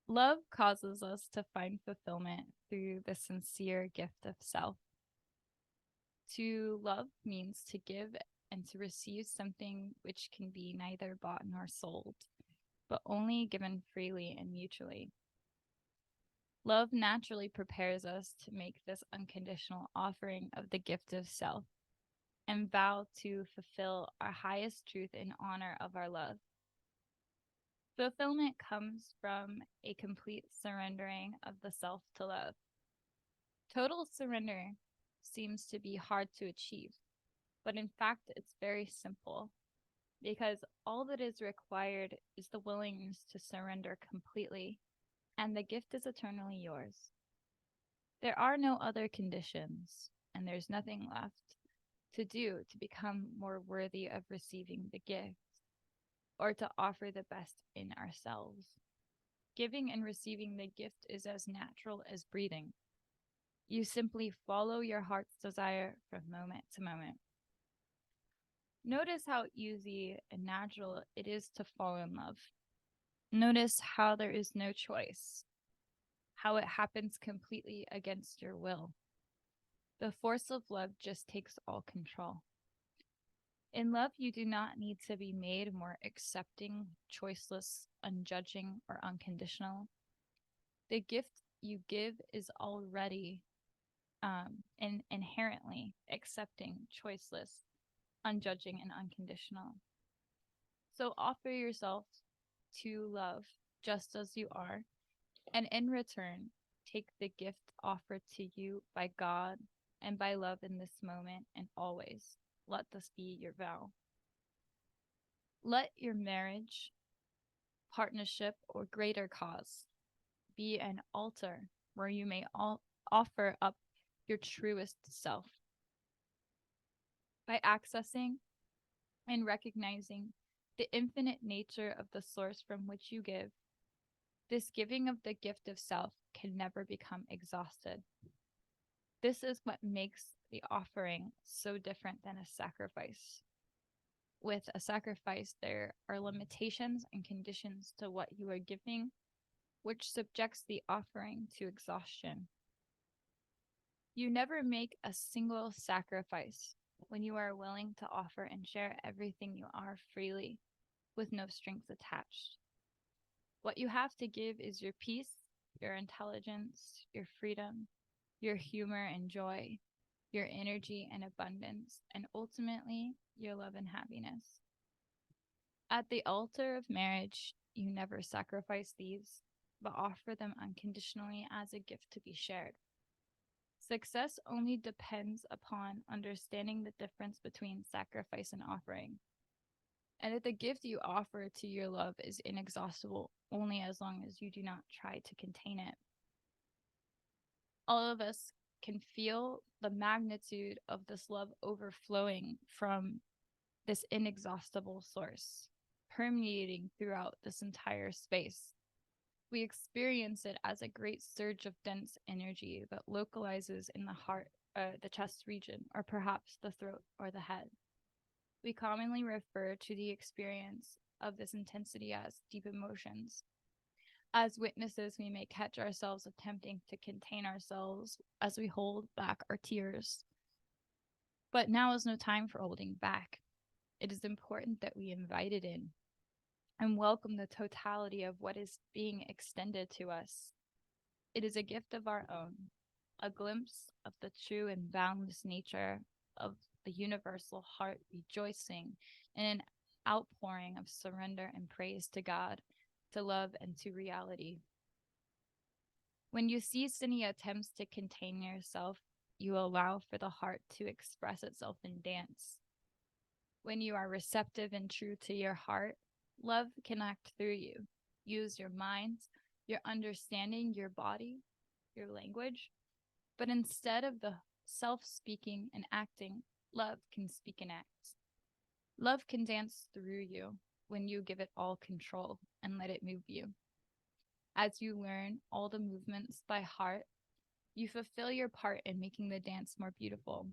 love causes us to find fulfillment through the sincere gift of self. To love means to give and to receive something which can be neither bought nor sold, but only given freely and mutually. Love naturally prepares us to make this unconditional offering of the gift of self and vow to fulfill our highest truth in honor of our love. Fulfillment comes from a complete surrendering of the self to love. Total surrender seems to be hard to achieve, but in fact, it's very simple because all that is required is the willingness to surrender completely, and the gift is eternally yours. There are no other conditions, and there's nothing left to do to become more worthy of receiving the gift or to offer the best in ourselves. Giving and receiving the gift is as natural as breathing. You simply follow your heart's desire from moment to moment. Notice how easy and natural it is to fall in love. Notice how there is no choice, how it happens completely against your will. The force of love just takes all control. In love, you do not need to be made more accepting, choiceless, unjudging, or unconditional. The gift you give is already and inherently accepting, choiceless, unjudging, and unconditional. So offer yourself to love just as you are, and in return, take the gift offered to you by God and by love in this moment and always. Let this be your vow. Let your marriage, partnership, or greater cause be an altar where you may offer up your truest self. By accessing and recognizing the infinite nature of the source from which you give, this giving of the gift of self can never become exhausted. This is what makes the offering so different than a sacrifice. With a sacrifice, there are limitations and conditions to what you are giving, which subjects the offering to exhaustion. You never make a single sacrifice when you are willing to offer and share everything you are freely, with no strings attached. What you have to give is your peace, your intelligence, your freedom, your humor and joy, your energy and abundance, and ultimately, your love and happiness. At the altar of marriage, you never sacrifice these, but offer them unconditionally as a gift to be shared. Success only depends upon understanding the difference between sacrifice and offering, and that the gift you offer to your love is inexhaustible only as long as you do not try to contain it. All of us can feel the magnitude of this love overflowing from this inexhaustible source, permeating throughout this entire space. We experience it as a great surge of dense energy that localizes in the heart, the chest region, or perhaps the throat or the head. We commonly refer to the experience of this intensity as deep emotions. As witnesses, we may catch ourselves attempting to contain ourselves as we hold back our tears. But now is no time for holding back. It is important that we invite it in and welcome the totality of what is being extended to us. It is a gift of our own, a glimpse of the true and boundless nature of the universal heart rejoicing in an outpouring of surrender and praise to God, to love, and to reality. When you cease any attempts to contain yourself, you allow for the heart to express itself in dance. When you are receptive and true to your heart, love can act through you. Use your mind, your understanding, your body, your language. But instead of the self-speaking and acting, love can speak and act. Love can dance through you when you give it all control and let it move you. As you learn all the movements by heart, you fulfill your part in making the dance more beautiful.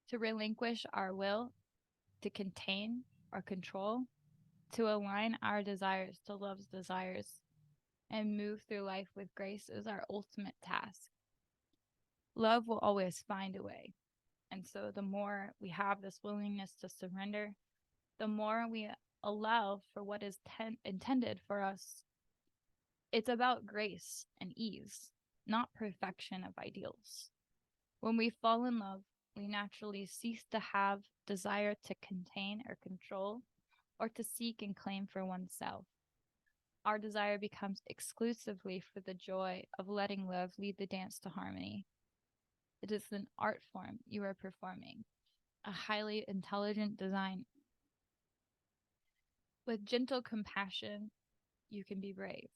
To relinquish our will, to contain or control, to align our desires to love's desires, and move through life with grace is our ultimate task. Love will always find a way. And so the more we have this willingness to surrender, the more we allow for what is intended for us. It's about grace and ease, not perfection of ideals. When we fall in love, we naturally cease to have desire to contain or control, or to seek and claim for oneself. Our desire becomes exclusively for the joy of letting love lead the dance to harmony. It is an art form you are performing, a highly intelligent design. With gentle compassion, you can be brave.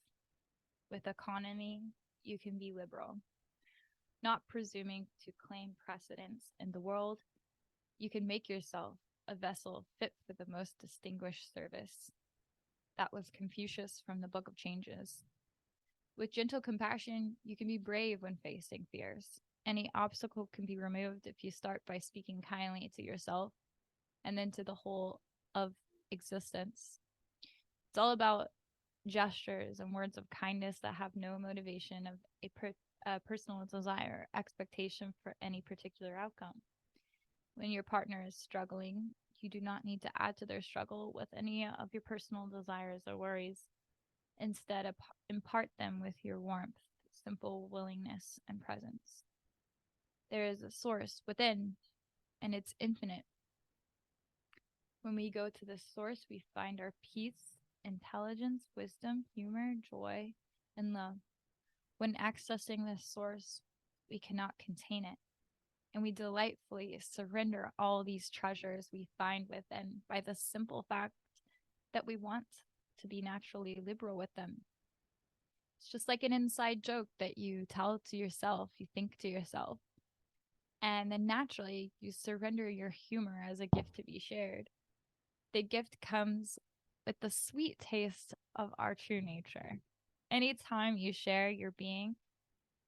With economy, you can be liberal. Not presuming to claim precedence in the world, you can make yourself a vessel fit for the most distinguished service. That was Confucius from the Book of Changes. With gentle compassion, you can be brave when facing fears. Any obstacle can be removed if you start by speaking kindly to yourself and then to the whole of existence. It's all about gestures and words of kindness that have no motivation of a personal desire or expectation for any particular outcome. When your partner is struggling, you do not need to add to their struggle with any of your personal desires or worries. Instead, impart them with your warmth, simple willingness, and presence. There is a source within, and it's infinite. When we go to this source, we find our peace, intelligence, wisdom, humor, joy, and love. When accessing this source, we cannot contain it, and we delightfully surrender all these treasures we find within by the simple fact that we want to be naturally liberal with them. It's just like an inside joke that you tell to yourself, you think to yourself, and then naturally you surrender your humor as a gift to be shared. The gift comes with the sweet taste of our true nature. Anytime you share your being,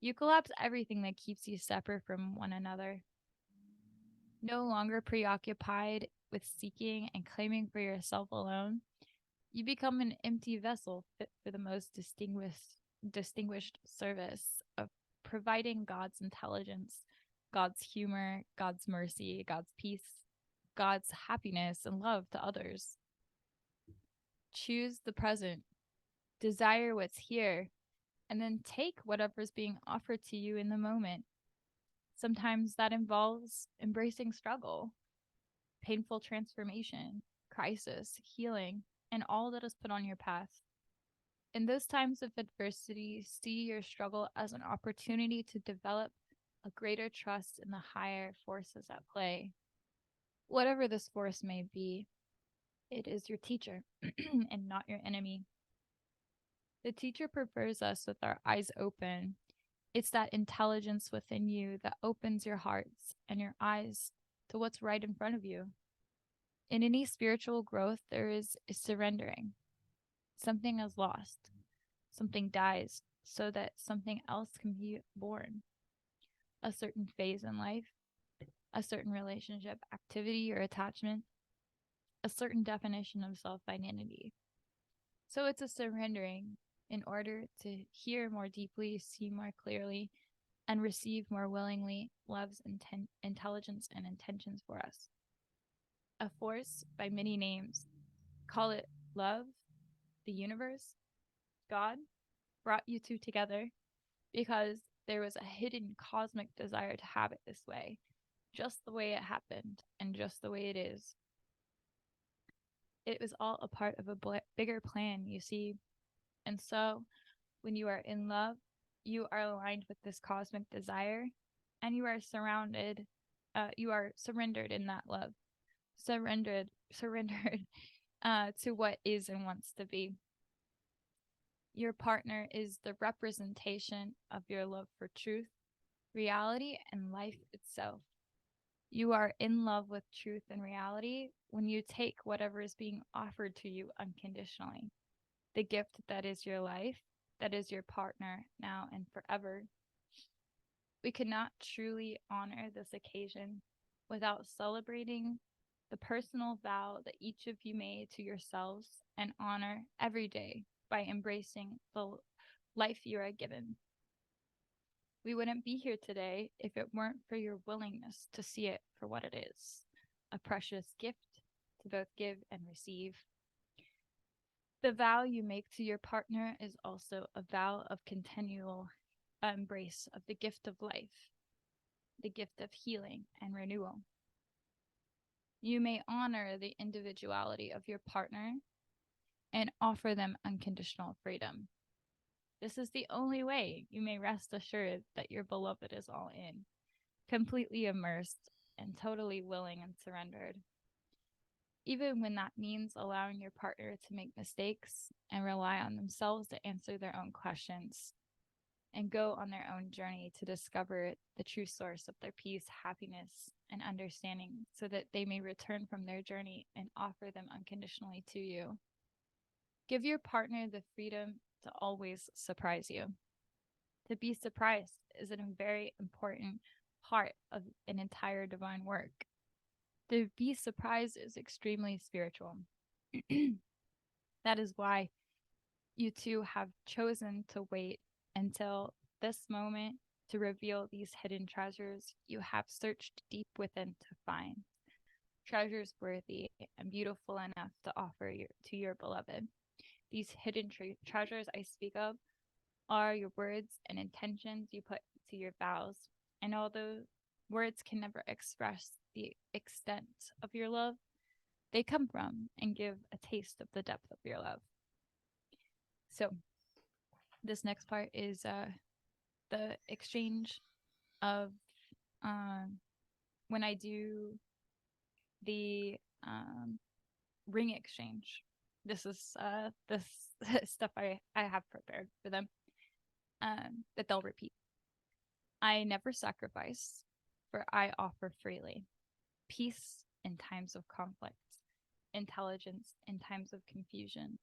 you collapse everything that keeps you separate from one another. No longer preoccupied with seeking and claiming for yourself alone, you become an empty vessel fit for the most distinguished service of providing God's intelligence, God's humor, God's mercy, God's peace, God's happiness and love to others. Choose the present, desire what's here, and then take whatever's being offered to you in the moment. Sometimes that involves embracing struggle, painful transformation, crisis, healing, and all that is put on your path. In those times of adversity, see your struggle as an opportunity to develop a greater trust in the higher forces at play. Whatever this force may be, it is your teacher and not your enemy. The teacher prefers us with our eyes open. It's that intelligence within you that opens your hearts and your eyes to what's right in front of you. In any spiritual growth, there is a surrendering. Something is lost. Something dies so that something else can be born. A certain phase in life, a certain relationship, activity, or attachment, a certain definition of self-identity. So it's a surrendering in order to hear more deeply, see more clearly, and receive more willingly love's intelligence and intentions for us. A force by many names, call it love, the universe, God, brought you two together because there was a hidden cosmic desire to have it this way, just the way it happened and just the way it is. It was all a part of a bigger plan, you see. And so, when you are in love, you are aligned with this cosmic desire and you are surrendered in that love, surrendered to what is and wants to be. Your partner is the representation of your love for truth, reality, and life itself. You are in love with truth and reality when you take whatever is being offered to you unconditionally. The gift that is your life, that is your partner now and forever. We could not truly honor this occasion without celebrating the personal vow that each of you made to yourselves and honor every day by embracing the life you are given. We wouldn't be here today if it weren't for your willingness to see it for what it is, a precious gift to both give and receive. The vow you make to your partner is also a vow of continual embrace of the gift of life, the gift of healing and renewal. You may honor the individuality of your partner and offer them unconditional freedom. This is the only way you may rest assured that your beloved is all in, completely immersed and totally willing and surrendered. Even when that means allowing your partner to make mistakes and rely on themselves to answer their own questions and go on their own journey to discover the true source of their peace, happiness, and understanding so that they may return from their journey and offer them unconditionally to you. Give your partner the freedom to always surprise you. To be surprised is a very important part of an entire divine work. To be surprised is extremely spiritual. That is why you two have chosen to wait until this moment to reveal these hidden treasures you have searched deep within to find. Treasures worthy and beautiful enough to offer to your beloved. These hidden treasures I speak of are your words and intentions you put to your vows. And although words can never express the extent of your love, they come from and give a taste of the depth of your love. So this next part is the exchange of when I do the ring exchange. This is this stuff I have prepared for them that they'll repeat. I never sacrifice, for I offer freely. Peace in times of conflict, intelligence in times of confusion,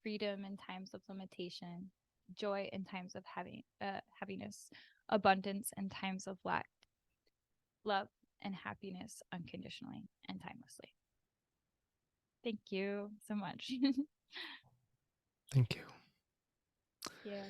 freedom in times of limitation, joy in times of heaviness, abundance in times of lack, love and happiness unconditionally and timelessly. Thank you so much. Thank you. Yeah.